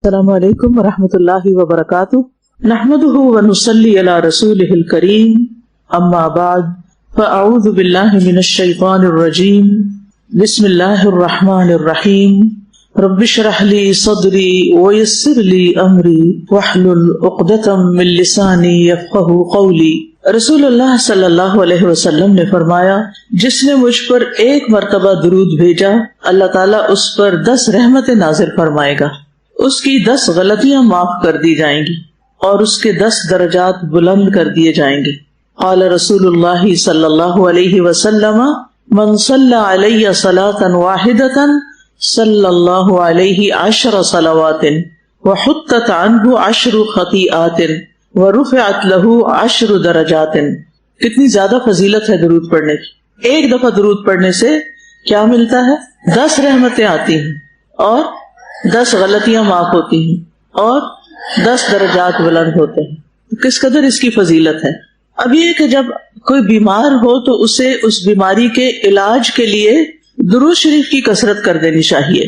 السلام علیکم ورحمۃ اللہ وبرکاتہ نحمده ونصلی علی رسولہ الکریم اما بعد فاعوذ باللہ من الشیطان الرجیم بسم اللہ الرحمن الرحیم رب اشرح لی صدری ویسر لی امری واحلل عقدۃ من لسانی یفقہوا قولی۔ رسول اللہ صلی اللہ علیہ وسلم نے فرمایا، جس نے مجھ پر ایک مرتبہ درود بھیجا اللہ تعالیٰ اس پر 10 رحمتیں نازل فرمائے گا، اس کی 10 غلطیاں معاف کر دی جائیں گی اور اس کے 10 درجات بلند کر دیے جائیں گے۔ قال رسول اللہ صلی اللہ علیہ وسلم من صلی علی صلاۃ واحدۃ صلی اللہ علیہ 10 صلوات وحطت عنہ 10 خطیئات ورفعت له 10 درجات۔ کتنی زیادہ فضیلت ہے درود پڑھنے کی۔ ایک دفعہ درود پڑھنے سے کیا ملتا ہے؟ 10 رحمتیں آتی ہیں اور 10 غلطیاں معاف ہوتی ہیں اور 10 درجات بلند ہوتے ہیں۔ کس قدر اس کی فضیلت ہے۔ اب یہ کہ جب کوئی بیمار ہو تو اسے اس بیماری کے علاج کے لیے درود شریف کی کثرت کر دینی چاہیے۔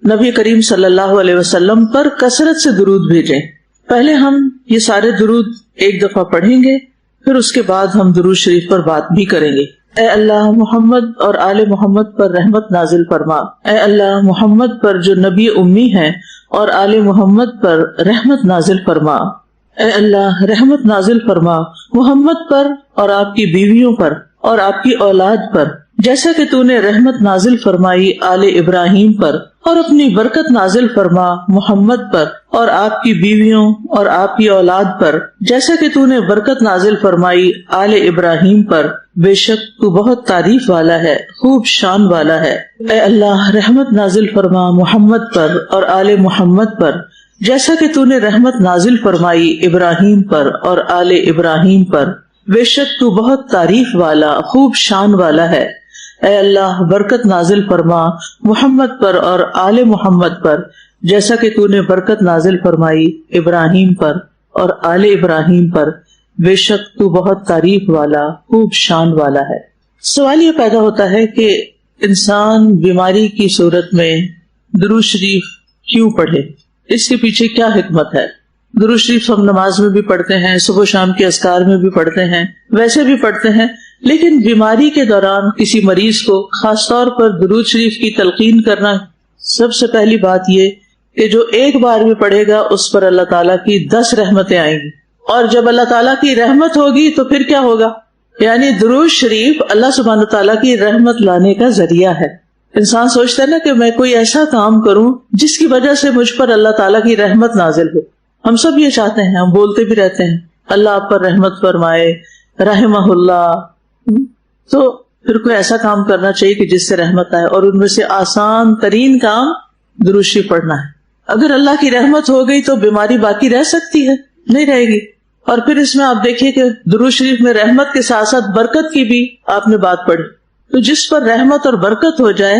نبی کریم صلی اللہ علیہ وسلم پر کثرت سے درود بھیجیں۔ پہلے ہم یہ سارے درود ایک دفعہ پڑھیں گے، پھر اس کے بعد ہم درود شریف پر بات بھی کریں گے۔ اے اللہ محمد اور آل محمد پر رحمت نازل فرما۔ اے اللہ محمد پر جو نبی امی ہیں اور آل محمد پر رحمت نازل فرما۔ اے اللہ رحمت نازل فرما محمد پر اور آپ کی بیویوں پر اور آپ کی اولاد پر، جیسا کہ تو نے رحمت نازل فرمائی آل ابراہیم پر، اور اپنی برکت نازل فرما محمد پر اور آپ کی بیویوں اور آپ کی اولاد پر، جیسا کہ تو نے برکت نازل فرمائی آل ابراہیم پر، بے شک تو بہت تعریف والا ہے، خوب شان والا ہے۔ اے اللہ رحمت نازل فرما محمد پر اور آل محمد پر، جیسا کہ تو نے رحمت نازل فرمائی ابراہیم پر اور آل ابراہیم پر، بے شک تو بہت تعریف والا خوب شان والا ہے۔ اے اللہ برکت نازل فرما محمد پر اور آل محمد پر، جیسا کہ تو نے برکت نازل فرمائی ابراہیم پر اور آل ابراہیم پر، بے شک تو بہت تعریف والا خوب شان والا ہے۔ سوال یہ پیدا ہوتا ہے کہ انسان بیماری کی صورت میں درود شریف کیوں پڑھے؟ اس کے پیچھے کیا حکمت ہے؟ درود شریف ہم نماز میں بھی پڑھتے ہیں، صبح شام کے اذکار میں بھی پڑھتے ہیں، ویسے بھی پڑھتے ہیں، لیکن بیماری کے دوران کسی مریض کو خاص طور پر درود شریف کی تلقین کرنا، سب سے پہلی بات یہ کہ جو ایک بار بھی پڑھے گا اس پر اللہ تعالیٰ کی 10 رحمتیں آئیں گی، اور جب اللہ تعالیٰ کی رحمت ہوگی تو پھر کیا ہوگا؟ یعنی درود شریف اللہ سبحانہ تعالیٰ کی رحمت لانے کا ذریعہ ہے۔ انسان سوچتا ہے نا کہ میں کوئی ایسا کام کروں جس کی وجہ سے مجھ پر اللہ تعالیٰ کی رحمت نازل ہو۔ ہم سب یہ چاہتے ہیں، ہم بولتے بھی رہتے ہیں اللہ آپ پر رحمت فرمائے، رحمہ اللہ۔ تو پھر کوئی ایسا کام کرنا چاہیے کہ جس سے رحمت آئے، اور ان میں سے آسان ترین کام درود شریف پڑھنا ہے۔ اگر اللہ کی رحمت ہو گئی تو بیماری باقی رہ سکتی ہے؟ نہیں رہے گی۔ اور پھر اس میں آپ دیکھیے کہ درود شریف میں رحمت کے ساتھ ساتھ برکت کی بھی آپ نے بات پڑھی، تو جس پر رحمت اور برکت ہو جائے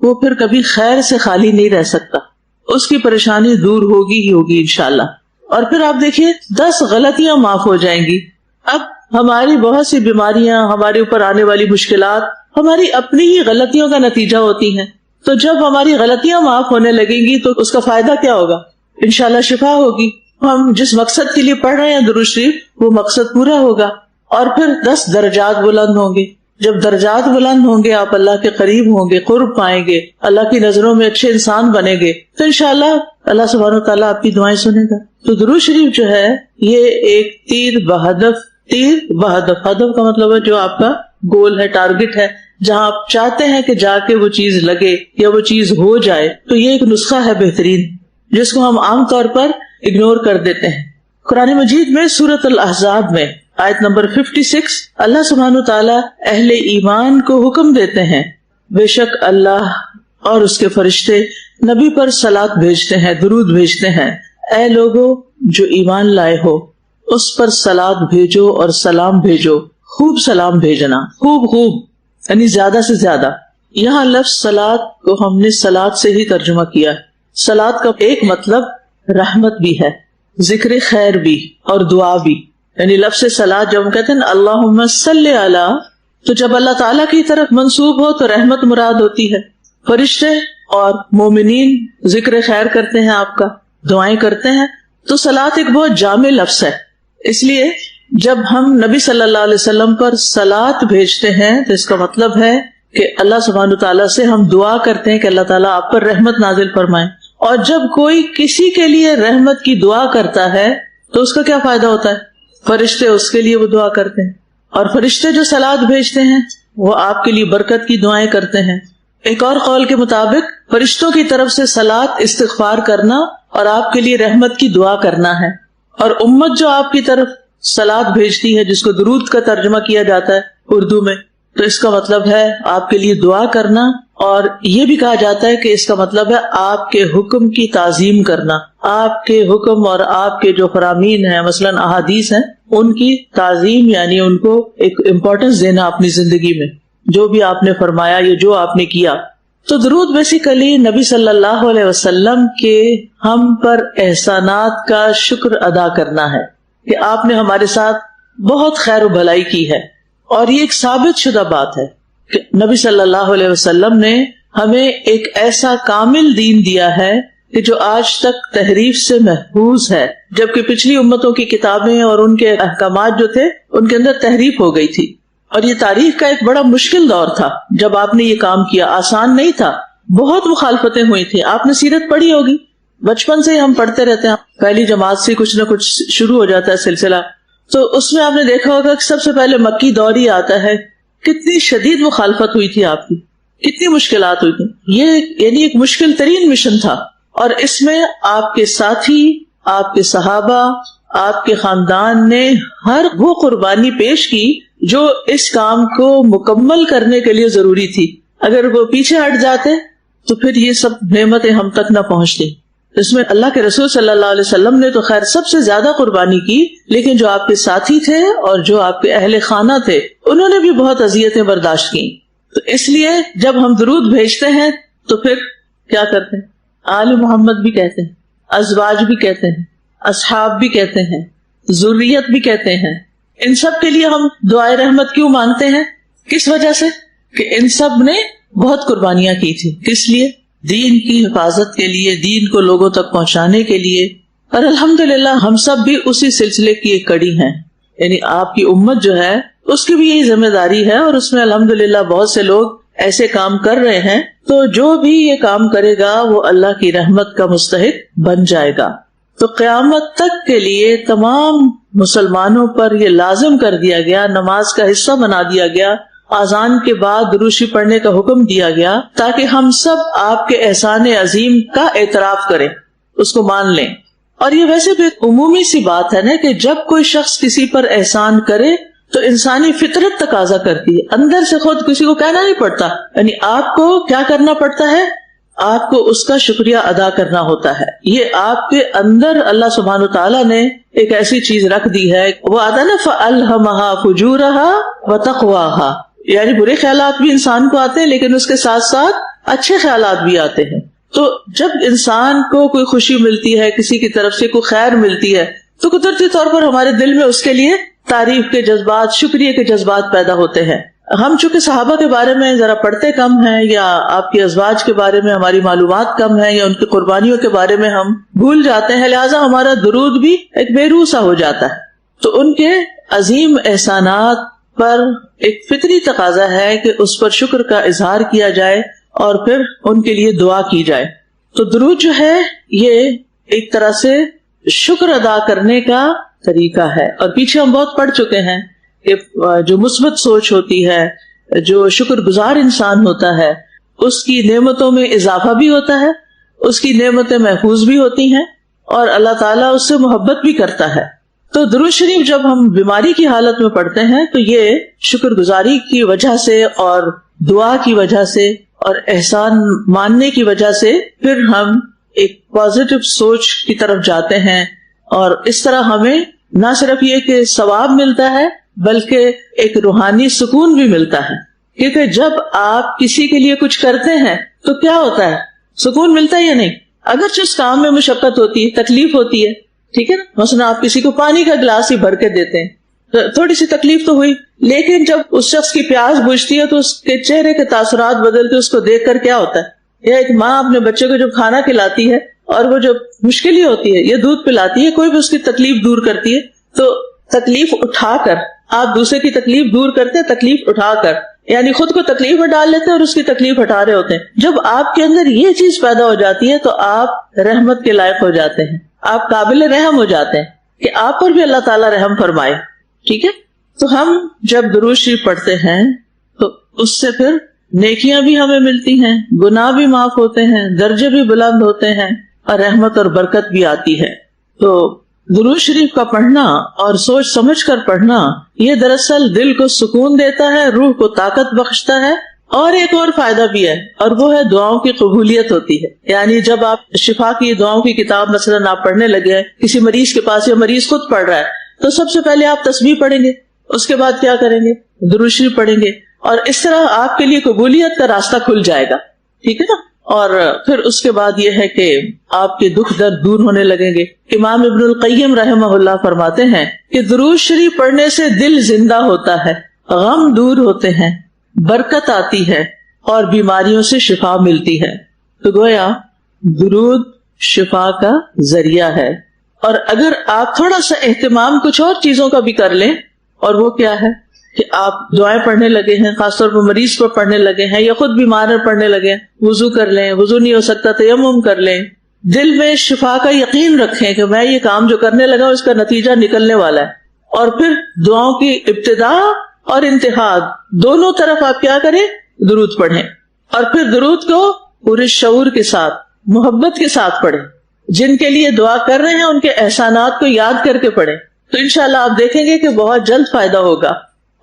وہ پھر کبھی خیر سے خالی نہیں رہ سکتا، اس کی پریشانی دور ہوگی ہی ہوگی انشاءاللہ۔ اور پھر آپ دیکھیے 10 غلطیاں معاف ہو جائیں گی۔ اب ہماری بہت سی بیماریاں، ہمارے اوپر آنے والی مشکلات ہماری اپنی ہی غلطیوں کا نتیجہ ہوتی ہیں، تو جب ہماری غلطیاں معاف ہونے لگیں گی تو اس کا فائدہ کیا ہوگا؟ انشاءاللہ شفا ہوگی۔ ہم جس مقصد کے لیے پڑھ رہے ہیں درود شریف، وہ مقصد پورا ہوگا، اور پھر 10 درجات بلند ہوں گے۔ جب درجات بلند ہوں گے آپ اللہ کے قریب ہوں گے، قرب پائیں گے، اللہ کی نظروں میں اچھے انسان بنیں گے، تو انشاءاللہ اللہ سبحانہ وتعالیٰ آپ کی دعائیں سنے گا۔ تو درود شریف جو ہے یہ ایک تیر بہدف ہدف کا مطلب ہے جو آپ کا گول ہے، ٹارگٹ ہے، جہاں آپ چاہتے ہیں کہ جا کے وہ چیز لگے یا وہ چیز ہو جائے، تو یہ ایک نسخہ ہے بہترین جس کو ہم عام طور پر اگنور کر دیتے ہیں۔ قرآن مجید میں سورۃ الاحزاب میں آیت نمبر 56 اللہ سبحانہ تعالیٰ اہل ایمان کو حکم دیتے ہیں، بے شک اللہ اور اس کے فرشتے نبی پر صلات بھیجتے ہیں، درود بھیجتے ہیں۔ اے لوگو جو ایمان لائے ہو اس پر صلات بھیجو اور سلام بھیجو، خوب سلام بھیجنا، خوب یعنی زیادہ سے زیادہ۔ یہاں لفظ صلات کو ہم نے صلات سے ہی ترجمہ کیا ہے۔ صلات کا ایک مطلب رحمت بھی ہے، ذکر خیر بھی اور دعا بھی، یعنی لفظ صلات جب ہم کہتے ہیں اللہم صلی علی، تو جب اللہ تعالیٰ کی طرف منسوب ہو تو رحمت مراد ہوتی ہے۔ فرشتے اور مومنین ذکر خیر کرتے ہیں آپ کا، دعائیں کرتے ہیں. تو صلاۃ ایک بہت جامع لفظ ہے، اس لیے جب ہم نبی صلی اللہ علیہ وسلم پر صلاۃ بھیجتے ہیں تو اس کا مطلب ہے کہ اللہ سبحانہ تعالیٰ سے ہم دعا کرتے ہیں کہ اللہ تعالیٰ آپ پر رحمت نازل فرمائیں. اور جب کوئی کسی کے لیے رحمت کی دعا کرتا ہے تو اس کا کیا فائدہ ہوتا ہے؟ فرشتے اس کے لیے وہ دعا کرتے ہیں، اور فرشتے جو صلاۃ بھیجتے ہیں وہ آپ کے لیے برکت کی دعائیں کرتے ہیں. ایک اور قول کے مطابق فرشتوں کی طرف سے صلاۃ استغفار کرنا اور آپ کے لیے رحمت کی دعا کرنا ہے، اور امت جو آپ کی طرف صلاۃ بھیجتی ہے جس کو درود کا ترجمہ کیا جاتا ہے اردو میں، تو اس کا مطلب ہے آپ کے لیے دعا کرنا. اور یہ بھی کہا جاتا ہے کہ اس کا مطلب ہے آپ کے حکم کی تعظیم کرنا، آپ کے حکم اور آپ کے جو فرامین ہیں مثلاً احادیث ہیں ان کی تعظیم، یعنی ان کو ایک امپورٹنس دینا اپنی زندگی میں، جو بھی آپ نے فرمایا یا جو آپ نے کیا. تو درود بیسیکلی نبی صلی اللہ علیہ وسلم کے ہم پر احسانات کا شکر ادا کرنا ہے کہ آپ نے ہمارے ساتھ بہت خیر و بھلائی کی ہے. اور یہ ایک ثابت شدہ بات ہے کہ نبی صلی اللہ علیہ وسلم نے ہمیں ایک ایسا کامل دین دیا ہے کہ جو آج تک تحریف سے محفوظ ہے، جبکہ پچھلی امتوں کی کتابیں اور ان کے احکامات جو تھے ان کے اندر تحریف ہو گئی تھی. اور یہ تاریخ کا ایک بڑا مشکل دور تھا جب آپ نے یہ کام کیا، آسان نہیں تھا، بہت مخالفتیں ہوئی تھی. آپ نے سیرت پڑھی ہوگی، بچپن سے ہی ہم پڑھتے رہتے ہیں، پہلی جماعت سے کچھ نہ کچھ شروع ہو جاتا ہے سلسلہ. تو اس میں آپ نے دیکھا ہوگا کہ سب سے پہلے مکی دور ہی آتا ہے. کتنی شدید مخالفت ہوئی تھی آپ کی، کتنی مشکلات ہوئی تھی. یہ یعنی ایک مشکل ترین مشن تھا، اور اس میں آپ کے ساتھی، آپ کے صحابہ، آپ کے خاندان نے ہر وہ قربانی پیش کی جو اس کام کو مکمل کرنے کے لیے ضروری تھی. اگر وہ پیچھے ہٹ جاتے تو پھر یہ سب نعمتیں ہم تک نہ پہنچتی. اس میں اللہ کے رسول صلی اللہ علیہ وسلم نے تو خیر سب سے زیادہ قربانی کی، لیکن جو آپ کے ساتھی تھے اور جو آپ کے اہل خانہ تھے انہوں نے بھی بہت اذیتیں برداشت کی. تو اس لیے جب ہم درود بھیجتے ہیں تو پھر کیا کرتے ہیں؟ آل محمد بھی کہتے ہیں، ازواج بھی کہتے ہیں، اصحاب بھی کہتے ہیں، ذریت بھی کہتے ہیں. ان سب کے لیے ہم دعائے رحمت کیوں مانگتے ہیں؟ کس وجہ سے؟ کہ ان سب نے بہت قربانیاں کی تھی. کس لیے؟ دین کی حفاظت کے لیے، دین کو لوگوں تک پہنچانے کے لیے. اور الحمدللہ ہم سب بھی اسی سلسلے کی ایک کڑی ہیں. یعنی آپ کی امت جو ہے اس کی بھی یہی ذمہ داری ہے، اور اس میں الحمدللہ بہت سے لوگ ایسے کام کر رہے ہیں. تو جو بھی یہ کام کرے گا وہ اللہ کی رحمت کا مستحق بن جائے گا. تو قیامت تک کے لیے تمام مسلمانوں پر یہ لازم کر دیا گیا، نماز کا حصہ بنا دیا گیا، اذان کے بعد درود شریف پڑھنے کا حکم دیا گیا، تاکہ ہم سب آپ کے احسان عظیم کا اعتراف کریں، اس کو مان لیں. اور یہ ویسے بھی عمومی سی بات ہے نا کہ جب کوئی شخص کسی پر احسان کرے تو انسانی فطرت تقاضا کرتی ہے، اندر سے خود کسی کو کہنا نہیں پڑتا. یعنی آپ کو کیا کرنا پڑتا ہے؟ آپ کو اس کا شکریہ ادا کرنا ہوتا ہے. یہ آپ کے اندر اللہ سبحانہ تعالیٰ نے ایک ایسی چیز رکھ دی ہے، وہ آتا نا فَأَلْهَمَهَا فُجُورَهَا وَتَقْوَاهَا، یعنی برے خیالات بھی انسان کو آتے ہیں لیکن اس کے ساتھ ساتھ اچھے خیالات بھی آتے ہیں. تو جب انسان کو کوئی خوشی ملتی ہے، کسی کی طرف سے کوئی خیر ملتی ہے، تو قدرتی طور پر ہمارے دل میں اس کے لیے تعریف کے جذبات، شکریہ کے جذبات پیدا ہوتے ہیں. ہم چونکہ صحابہ کے بارے میں ذرا پڑھتے کم ہیں، یا آپ کے ازواج کے بارے میں ہماری معلومات کم ہیں، یا ان کی قربانیوں کے بارے میں ہم بھول جاتے ہیں، لہٰذا ہمارا درود بھی ایک بے روح سا ہو جاتا ہے. تو ان کے عظیم احسانات پر ایک فطری تقاضا ہے کہ اس پر شکر کا اظہار کیا جائے اور پھر ان کے لیے دعا کی جائے. تو درود جو ہے یہ ایک طرح سے شکر ادا کرنے کا طریقہ ہے. اور پیچھے ہم بہت پڑھ چکے ہیں کہ جو مثبت سوچ ہوتی ہے، جو شکر گزار انسان ہوتا ہے، اس کی نعمتوں میں اضافہ بھی ہوتا ہے، اس کی نعمتیں محفوظ بھی ہوتی ہیں، اور اللہ تعالیٰ اس سے محبت بھی کرتا ہے. تو درود شریف جب ہم بیماری کی حالت میں پڑھتے ہیں تو یہ شکر گزاری کی وجہ سے اور دعا کی وجہ سے اور احسان ماننے کی وجہ سے پھر ہم ایک پازیٹو سوچ کی طرف جاتے ہیں. اور اس طرح ہمیں نہ صرف یہ کہ ثواب ملتا ہے بلکہ ایک روحانی سکون بھی ملتا ہے. کیونکہ جب آپ کسی کے لیے کچھ کرتے ہیں تو کیا ہوتا ہے؟ سکون ملتا ہے یا نہیں؟ اگرچہ اس کام میں مشقت ہوتی ہے، تکلیف ہوتی ہے، ٹھیک ہے نا. مثلا آپ کسی کو پانی کا گلاس ہی بھر کے دیتے ہیں تو تھوڑی سی تکلیف تو ہوئی، لیکن جب اس شخص کی پیاس بجھتی ہے تو اس کے چہرے کے تاثرات بدلتے، اس کو دیکھ کر کیا ہوتا ہے؟ یا ایک ماں اپنے بچے کو جب کھانا کھلاتی ہے اور وہ جو مشکل ہی ہوتی ہے، یہ دودھ پلاتی ہے، کوئی بھی اس کی تکلیف دور کرتی ہے، تو تکلیف اٹھا کر آپ دوسرے کی تکلیف دور کرتے ہیں، تکلیف اٹھا کر، یعنی خود کو تکلیف میں ڈال لیتے ہیں اور اس کی تکلیف ہٹا رہے ہوتے ہیں۔ جب آپ کے اندر یہ چیز پیدا ہو جاتی ہے تو آپ رحمت کے لائق ہو جاتے ہیں، آپ قابل رحم ہو جاتے ہیں کہ آپ پر بھی اللہ تعالیٰ رحم فرمائے۔ ٹھیک ہے، تو ہم جب درود شریف پڑھتے ہیں تو اس سے پھر نیکیاں بھی ہمیں ملتی ہیں، گناہ بھی معاف ہوتے ہیں، درجے بھی بلند ہوتے ہیں، اور رحمت اور برکت بھی آتی ہے۔ تو درود شریف کا پڑھنا اور سوچ سمجھ کر پڑھنا یہ دراصل دل کو سکون دیتا ہے، روح کو طاقت بخشتا ہے، اور ایک اور فائدہ بھی ہے، اور وہ ہے دعاؤں کی قبولیت ہوتی ہے۔ یعنی جب آپ شفا کی دعاؤں کی کتاب مثلاً آپ پڑھنے لگے ہیں کسی مریض کے پاس، یا مریض خود پڑھ رہا ہے، تو سب سے پہلے آپ تسبیح پڑھیں گے، اس کے بعد کیا کریں گے؟ درود شریف پڑھیں گے، اور اس طرح آپ کے لیے قبولیت کا راستہ کھل جائے گا۔ ٹھیک ہے نا، اور پھر اس کے بعد یہ ہے کہ آپ کے دکھ درد دور ہونے لگیں گے۔ امام ابن القیم رحمہ اللہ فرماتے ہیں کہ درود شریف پڑھنے سے دل زندہ ہوتا ہے، غم دور ہوتے ہیں، برکت آتی ہے، اور بیماریوں سے شفا ملتی ہے۔ تو گویا درود شفا کا ذریعہ ہے۔ اور اگر آپ تھوڑا سا اہتمام کچھ اور چیزوں کا بھی کر لیں، اور وہ کیا ہے کہ آپ دعائیں پڑھنے لگے ہیں، خاص طور پر مریض پر پڑھنے لگے ہیں، یا خود بیمار ہے پڑھنے لگے ہیں، وضو کر لیں، وضو نہیں ہو سکتا تیمم کر لیں، دل میں شفا کا یقین رکھیں کہ میں یہ کام جو کرنے لگا ہوں اس کا نتیجہ نکلنے والا ہے، اور پھر دعاؤں کی ابتدا اور انتہا دونوں طرف آپ کیا کریں؟ درود پڑھیں، اور پھر درود کو پورے شعور کے ساتھ، محبت کے ساتھ پڑھیں، جن کے لیے دعا کر رہے ہیں ان کے احسانات کو یاد کر کے پڑھیں، تو انشاءاللہ آپ دیکھیں گے کہ بہت جلد فائدہ ہوگا۔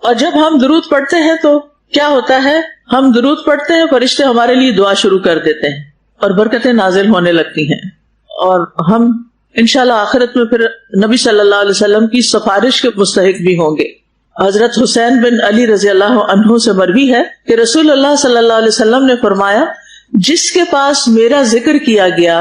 اور جب ہم درود پڑھتے ہیں تو کیا ہوتا ہے؟ ہم درود پڑھتے ہیں، فرشتے ہمارے لیے دعا شروع کر دیتے ہیں، اور برکتیں نازل ہونے لگتی ہیں، اور ہم انشاءاللہ آخرت میں پھر نبی صلی اللہ علیہ وسلم کی سفارش کے مستحق بھی ہوں گے۔ حضرت حسین بن علی رضی اللہ عنہ سے مروی ہے کہ رسول اللہ صلی اللہ علیہ وسلم نے فرمایا، جس کے پاس میرا ذکر کیا گیا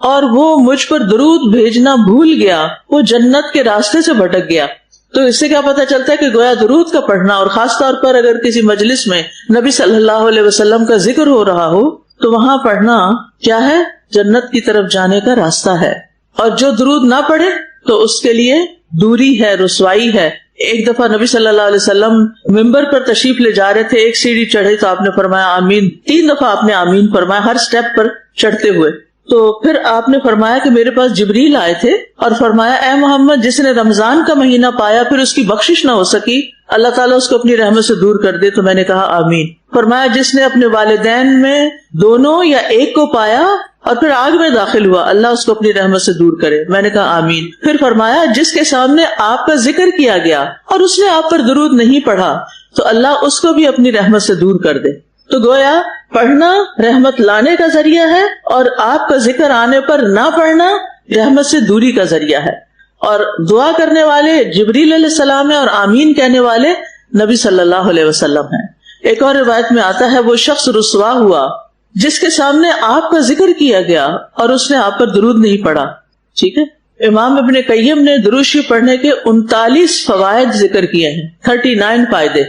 اور وہ مجھ پر درود بھیجنا بھول گیا، وہ جنت کے راستے سے بھٹک گیا۔ تو اس سے کیا پتہ چلتا ہے کہ گویا درود کا پڑھنا، اور خاص طور پر اگر کسی مجلس میں نبی صلی اللہ علیہ وسلم کا ذکر ہو رہا ہو تو وہاں پڑھنا کیا ہے؟ جنت کی طرف جانے کا راستہ ہے۔ اور جو درود نہ پڑھے تو اس کے لیے دوری ہے، رسوائی ہے۔ ایک دفعہ نبی صلی اللہ علیہ وسلم ممبر پر تشریف لے جا رہے تھے، ایک سیڑھی چڑھے تو آپ نے فرمایا آمین، 3 دفعہ آپ نے آمین فرمایا ہر سٹیپ پر چڑھتے ہوئے۔ تو پھر آپ نے فرمایا کہ میرے پاس جبریل آئے تھے اور فرمایا، اے محمد، جس نے رمضان کا مہینہ پایا پھر اس کی بخشش نہ ہو سکی، اللہ تعالیٰ اس کو اپنی رحمت سے دور کر دے۔ تو میں نے کہا آمین۔ فرمایا، جس نے اپنے والدین میں دونوں یا ایک کو پایا اور پھر آگ میں داخل ہوا، اللہ اس کو اپنی رحمت سے دور کرے۔ میں نے کہا آمین۔ پھر فرمایا، جس کے سامنے آپ کا ذکر کیا گیا اور اس نے آپ پر درود نہیں پڑھا تو اللہ اس کو بھی اپنی رحمت سے دور کر دے۔ تو گویا پڑھنا رحمت لانے کا ذریعہ ہے، اور آپ کا ذکر آنے پر نہ پڑھنا رحمت سے دوری کا ذریعہ ہے۔ اور دعا کرنے والے جبریل علیہ السلام ہیں، اور آمین کہنے والے نبی صلی اللہ علیہ وسلم ہیں۔ ایک اور روایت میں آتا ہے، وہ شخص رسوا ہوا جس کے سامنے آپ کا ذکر کیا گیا اور اس نے آپ پر درود نہیں پڑھا۔ ٹھیک ہے، امام ابن قیم نے درود شریف پڑھنے کے 39 فوائد ذکر کیے ہیں، 39 فائدے۔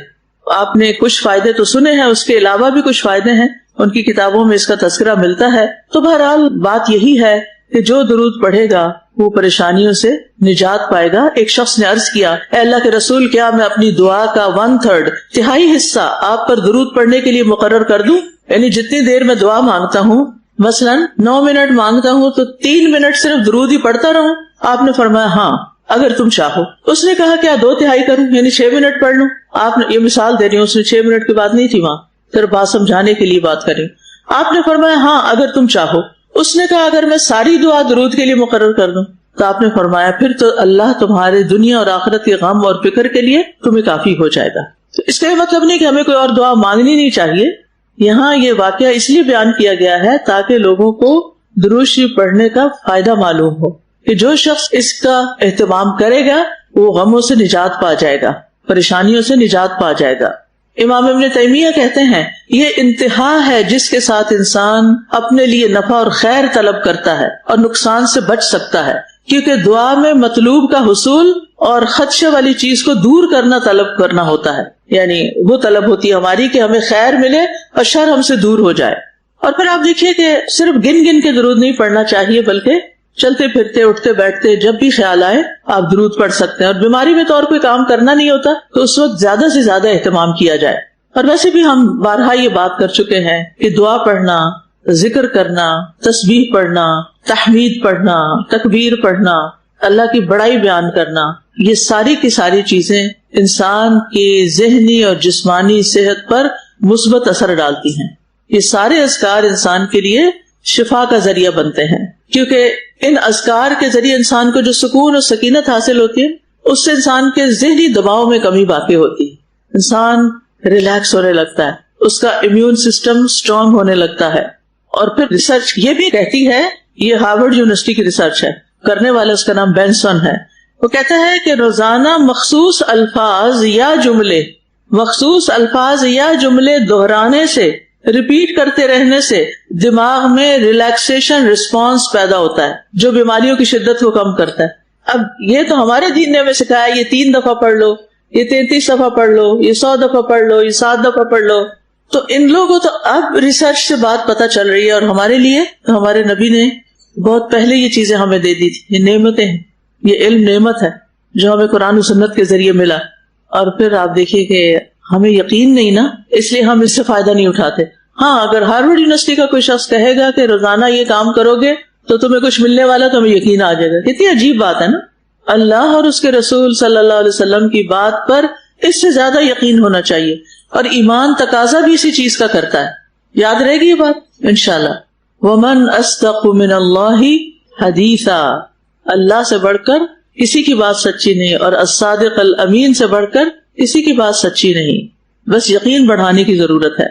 آپ نے کچھ فائدے تو سنے ہیں، اس کے علاوہ بھی کچھ فائدے ہیں، ان کی کتابوں میں اس کا تذکرہ ملتا ہے۔ تو بہرحال بات یہی ہے کہ جو درود پڑھے گا وہ پریشانیوں سے نجات پائے گا۔ ایک شخص نے عرض کیا، اے اللہ کے رسول، کیا میں اپنی دعا کا 1/3 تہائی حصہ آپ پر درود پڑھنے کے لیے مقرر کر دوں؟ یعنی جتنی دیر میں دعا مانگتا ہوں، مثلا 9 منٹ مانگتا ہوں تو 3 منٹ صرف درود ہی پڑھتا رہوں؟ آپ نے فرمایا ہاں، اگر تم چاہو۔ اس نے کہا کیا 2/3 کروں، یعنی 6 منٹ پڑھ لوں؟ آپ نے یہ مثال دے رہی ہوں، اس نے 6 منٹ کی بات نہیں تھی وہاں، پھر بات سمجھانے کے لیے بات کریں۔ آپ نے فرمایا ہاں، اگر تم چاہو۔ اس نے کہا اگر میں ساری دعا درود کے لیے مقرر کر دوں؟ تو آپ نے فرمایا پھر تو اللہ تمہارے دنیا اور آخرت کے غم اور فکر کے لیے تمہیں کافی ہو جائے گا۔ تو اس کا یہ مطلب نہیں کہ ہمیں کوئی اور دعا مانگنی نہیں چاہیے۔ یہاں یہ واقعہ اس لیے بیان کیا گیا ہے تاکہ لوگوں کو درود شریف پڑھنے کا فائدہ معلوم ہو، کہ جو شخص اس کا اہتمام کرے گا وہ غموں سے نجات پا جائے گا، پریشانیوں سے نجات پا جائے گا۔ امام ابن تیمیہ کہتے ہیں، یہ انتہا ہے جس کے ساتھ انسان اپنے لیے نفع اور خیر طلب کرتا ہے اور نقصان سے بچ سکتا ہے، کیونکہ دعا میں مطلوب کا حصول اور خدشے والی چیز کو دور کرنا طلب کرنا ہوتا ہے، یعنی وہ طلب ہوتی ہے ہماری کہ ہمیں خیر ملے اور شر ہم سے دور ہو جائے۔ اور پھر آپ دیکھیے کہ صرف گن گن کے درود نہیں پڑھنا چاہیے، بلکہ چلتے پھرتے اٹھتے بیٹھتے جب بھی خیال آئے آپ درود پڑھ سکتے ہیں. اور بیماری میں تو اور کوئی کام کرنا نہیں ہوتا تو اس وقت زیادہ سے زیادہ اہتمام کیا جائے. اور ویسے بھی ہم بارہا یہ بات کر چکے ہیں کہ دعا پڑھنا، ذکر کرنا، تسبیح پڑھنا، تحمید پڑھنا، تکبیر پڑھنا، اللہ کی بڑائی بیان کرنا، یہ ساری کی ساری چیزیں انسان کی ذہنی اور جسمانی صحت پر مثبت اثر ڈالتی ہیں. یہ سارے اذکار انسان کے لیے شفا کا ذریعہ بنتے ہیں، کیونکہ ان اذکار کے ذریعے انسان کو جو سکون اور سکینت حاصل ہوتی ہے اس سے انسان کے ذہنی دباؤ میں کمی واقع ہوتی ہے. انسان ریلیکس ہونے لگتا ہے، اس کا امیون سسٹم اسٹرانگ ہونے لگتا ہے. اور پھر ریسرچ یہ بھی کہتی ہے، یہ ہارورڈ یونیورسٹی کی ریسرچ ہے، کرنے والا اس کا نام بینسن ہے. وہ کہتا ہے کہ روزانہ مخصوص الفاظ یا جملے دہرانے سے، ریپیٹ کرتے رہنے سے دماغ میں ریلیکسیشن رسپانس پیدا ہوتا ہے جو بیماریوں کی شدت کو کم کرتا ہے. اب یہ تو ہمارے دین نے ہمیں سکھایا یہ 3 دفعہ پڑھ لو، یہ 33 دفعہ پڑھ لو، یہ 100 دفعہ پڑھ لو، یہ 7 دفعہ پڑھ لو. تو ان لوگوں تو اب ریسرچ سے بات پتہ چل رہی ہے، اور ہمارے لیے تو ہمارے نبی نے بہت پہلے یہ چیزیں ہمیں دے دی تھی. یہ نعمتیں ہیں، یہ علم نعمت ہے جو ہمیں قرآن و سنت کے ذریعے ملا. اور پھر آپ دیکھیے کہ ہمیں یقین نہیں نا، اس لیے ہم اس سے فائدہ نہیں اٹھاتے. ہاں، اگر ہارورڈ یونیورسٹی کا کوئی شخص کہے گا کہ روزانہ یہ کام کرو گے تو تمہیں کچھ ملنے والا، تو ہمیں یقین آ جائے گا. کتنی عجیب بات ہے نا. اللہ اور اس کے رسول صلی اللہ علیہ وسلم کی بات پر اس سے زیادہ یقین ہونا چاہیے، اور ایمان تقاضا بھی اسی چیز کا کرتا ہے. یاد رہے گی یہ بات انشاءاللہ. وَمَنْ أَصْدَقُ مِنَ اللَّهِ حَدِيثًا، اللہ سے بڑھ کر کسی کی بات سچی نہیں، اور الصادق الامین سے بڑھ کر کسی کی بات سچی نہیں. بس یقین بڑھانے کی ضرورت ہے.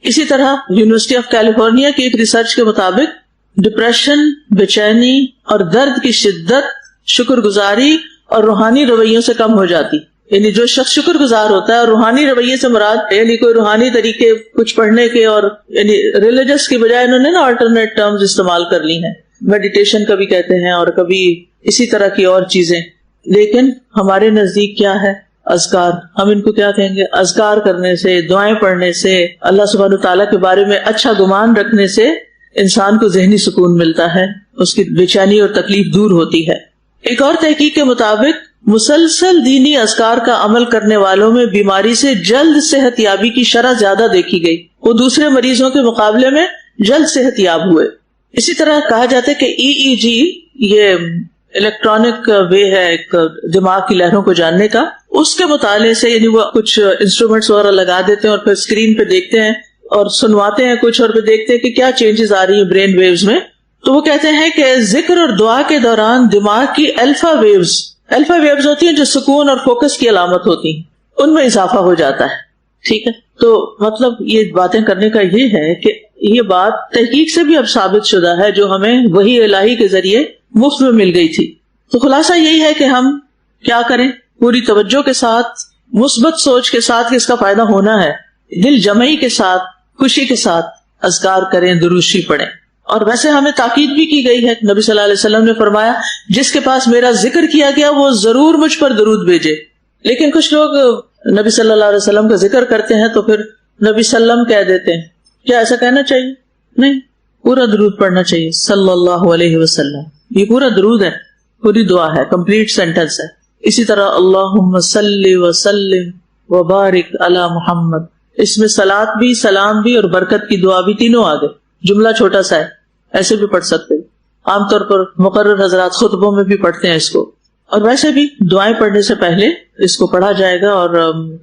اسی طرح یونیورسٹی آف کیلیفورنیا کی ایک ریسرچ کے مطابق ڈپریشن، بے-چینی اور درد کی شدت شکر گزاری اور روحانی رویوں سے کم ہو جاتی. یعنی جو شخص شکر گزار ہوتا ہے، اور روحانی رویے سے مراد یعنی کوئی روحانی طریقے کچھ پڑھنے کے، اور یعنی ریلیجس کی بجائے انہوں نے نا آلٹرنیٹ ٹرمز استعمال کر لی ہیں. میڈیٹیشن کبھی کہتے ہیں اور کبھی اسی طرح کی اور چیزیں. لیکن ہمارے نزدیک کیا ہے؟ اذکار. ہم ان کو کیا کہیں گے؟ اذکار کرنے سے، دعائیں پڑھنے سے، اللہ سبحانہ تعالیٰ کے بارے میں اچھا گمان رکھنے سے انسان کو ذہنی سکون ملتا ہے، اس کی بے چینی اور تکلیف دور ہوتی ہے. ایک اور تحقیق کے مطابق مسلسل دینی اذکار کا عمل کرنے والوں میں بیماری سے جلد صحت یابی کی شرح زیادہ دیکھی گئی. وہ دوسرے مریضوں کے مقابلے میں جلد صحت یاب ہوئے. اسی طرح کہا جاتا ہے کہ EEG یہ الیکٹرانک وے ہے ایک دماغ کی لہروں کو جاننے کا، اس کے مطالعے سے یعنی وہ کچھ انسٹرومنٹس وغیرہ لگا دیتے ہیں اور پھر اسکرین پہ دیکھتے ہیں اور سنواتے ہیں کچھ، اور پھر دیکھتے ہیں کہ کیا چینجز آ رہی ہیں برین ویوز میں. تو وہ کہتے ہیں کہ ذکر اور دعا کے دوران دماغ کی الفا ویوز ہوتی ہیں جو سکون اور فوکس کی علامت ہوتی ہیں، ان میں اضافہ ہو جاتا ہے. ٹھیک ہے، تو مطلب یہ باتیں کرنے کا یہ ہے کہ یہ بات تحقیق سے بھی اب ثابت شدہ ہے جو ہمیں وحی الہی کے ذریعے مفت میں مل گئی تھی. تو خلاصہ یہی ہے کہ ہم کیا کریں؟ پوری توجہ کے ساتھ، مثبت سوچ کے ساتھ کہ اس کا فائدہ ہونا ہے، دل جمعی کے ساتھ، خوشی کے ساتھ اذکار کریں، درود شریف پڑھیں. اور ویسے ہمیں تاکید بھی کی گئی ہے، نبی صلی اللہ علیہ وسلم نے فرمایا جس کے پاس میرا ذکر کیا گیا وہ ضرور مجھ پر درود بھیجے. لیکن کچھ لوگ نبی صلی اللہ علیہ وسلم کا ذکر کرتے ہیں تو پھر نبی سلم کہہ دیتے ہیں. کیا ایسا کہنا چاہیے؟ نہیں، پورا درود پڑھنا چاہیے صلی اللہ علیہ وسلم. یہ پورا درود ہے، پوری دعا ہے، کمپلیٹ سینٹنس ہے. اسی طرح اللہم صلی وسلم وبارک علی محمد، اس میں صلاۃ بھی، سلام بھی اور برکت کی دعا بھی تینوں آ گئے. جملہ چھوٹا سا ہے، ایسے بھی پڑھ سکتے. عام طور پر مقرر حضرات خطبوں میں بھی پڑھتے ہیں اس کو، اور ویسے بھی دعائیں پڑھنے سے پہلے اس کو پڑھا جائے گا، اور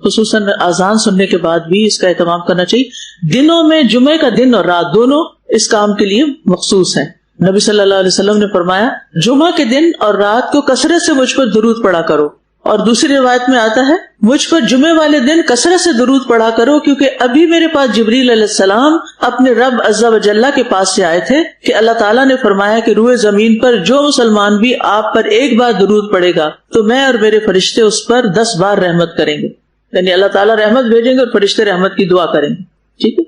خصوصاً اذان سننے کے بعد بھی اس کا اہتمام کرنا چاہیے. دنوں میں جمعے کا دن اور رات دونوں اس کام کے لیے مخصوص ہیں. نبی صلی اللہ علیہ وسلم نے فرمایا جمعہ کے دن اور رات کو کثرت سے مجھ پر درود پڑھا کرو. اور دوسری روایت میں آتا ہے مجھ پر جمعے والے دن کثرت سے درود پڑھا کرو، کیونکہ ابھی میرے پاس جبریل علیہ السلام اپنے رب عز و جل کے پاس سے آئے تھے کہ اللہ تعالیٰ نے فرمایا کہ روئے زمین پر جو مسلمان بھی آپ پر ایک بار درود پڑے گا تو میں اور میرے فرشتے اس پر 10 بار رحمت کریں گے. یعنی اللہ تعالیٰ رحمت بھیجیں گے اور فرشتے رحمت کی دعا کریں گے. ٹھیک ہے،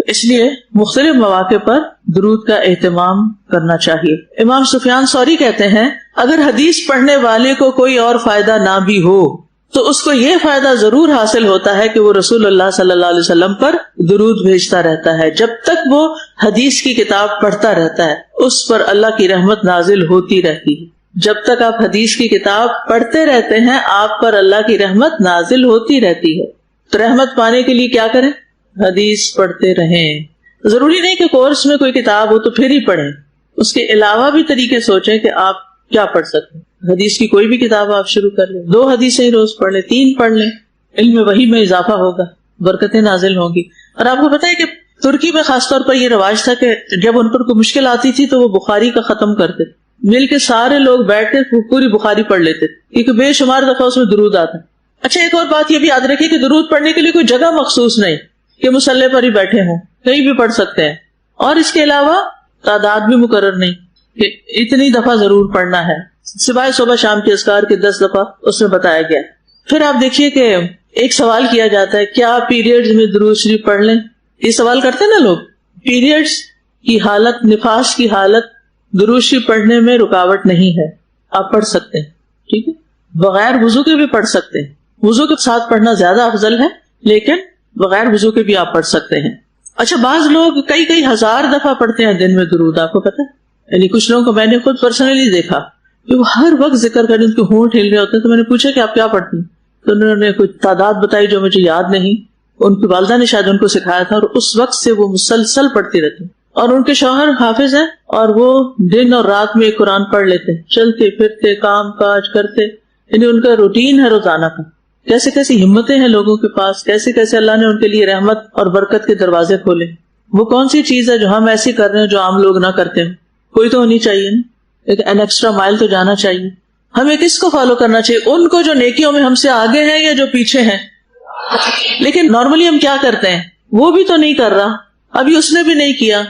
اس لیے مختلف مواقع پر درود کا اہتمام کرنا چاہیے. امام سفیان ثوری کہتے ہیں اگر حدیث پڑھنے والے کو کوئی اور فائدہ نہ بھی ہو تو اس کو یہ فائدہ ضرور حاصل ہوتا ہے کہ وہ رسول اللہ صلی اللہ علیہ وسلم پر درود بھیجتا رہتا ہے. جب تک وہ حدیث کی کتاب پڑھتا رہتا ہے اس پر اللہ کی رحمت نازل ہوتی رہتی ہے. جب تک آپ حدیث کی کتاب پڑھتے رہتے ہیں آپ پر اللہ کی رحمت نازل ہوتی رہتی ہے. تو رحمت پانے کے لیے کیا کریں؟ حدیث پڑھتے رہیں. ضروری نہیں کہ کورس میں کوئی کتاب ہو تو پھر ہی پڑھیں, اس کے علاوہ بھی طریقے سوچیں کہ آپ کیا پڑھ سکتے ہیں. حدیث کی کوئی بھی کتاب آپ شروع کر لیں, 2 حدیثیں ہی روز پڑھ لیں, 3 پڑھ لیں, علم وحی میں اضافہ ہوگا, برکتیں نازل ہوں گی. اور آپ کو پتا ہے کہ ترکی میں خاص طور پر یہ رواج تھا کہ جب ان پر کوئی مشکل آتی تھی تو وہ بخاری کا ختم کرتے, مل کے سارے لوگ بیٹھ کے پوری بخاری پڑھ لیتے کیونکہ بے شمار دفعہ اس میں درود آتا. اچھا ایک اور بات یہ بھی یاد رکھیے کہ درود پڑھنے کے لیے کوئی جگہ مخصوص نہیں کہ مصلی پر ہی بیٹھے ہوں, کہیں بھی پڑھ سکتے ہیں. اور اس کے علاوہ تعداد بھی مقرر نہیں کہ اتنی دفعہ ضرور پڑھنا ہے, سوائے صبح شام کے اذکار کے 10 دفعہ اس میں بتایا گیا. پھر آپ دیکھیے کہ ایک سوال کیا جاتا ہے, کیا پیریڈز میں درود شریف پڑھ لیں؟ یہ سوال کرتے ہیں نا لوگ. پیریڈز کی حالت, نفاس کی حالت درود شریف پڑھنے میں رکاوٹ نہیں ہے, آپ پڑھ سکتے ہیں. ٹھیک ہے, بغیر وضو کے بھی پڑھ سکتے ہیں. وضو کے ساتھ پڑھنا زیادہ افضل ہے لیکن بغیر وضو کے بھی آپ پڑھ سکتے ہیں. اچھا بعض لوگ کئی ہزار دفعہ پڑھتے ہیں دن میں درود, آپ کو پتا ہے. یعنی کچھ لوگوں کو میں نے خود پرسنلی دیکھا کہ وہ ہر وقت ذکر کریں, ان کے ہونٹ ہل رہے ہوتے ہیں. تو میں نے پوچھا کہ آپ کیا پڑھتی ہیں, تو انہوں نے کچھ تعداد بتائی جو مجھے یاد نہیں. ان کی والدہ نے شاید ان کو سکھایا تھا اور اس وقت سے وہ مسلسل پڑھتی رہتی ہیں. اور ان کے شوہر حافظ ہیں اور وہ دن اور رات میں ایک قرآن پڑھ لیتے ہیں, چلتے پھرتے کام کاج کرتے. یعنی ان کا روٹین ہے روزانہ کا. کیسے کیسی ہمتیں ہیں لوگوں کے پاس, کیسے کیسے اللہ نے ان کے لیے رحمت اور برکت کے دروازے کھولے. وہ کون سی چیز ہے جو ہم ایسی کر رہے ہیں جو عام لوگ نہ کرتے ہیں؟ کوئی تو ہونی چاہیے نا, ایک ایکسٹرا مائل تو جانا چاہیے. ہمیں کس کو فالو کرنا چاہیے؟ ان کو جو نیکیوں میں ہم سے آگے ہیں یا جو پیچھے ہیں. لیکن نارملی ہم کیا کرتے ہیں, وہ بھی تو نہیں کر رہا, ابھی اس نے بھی نہیں کیا,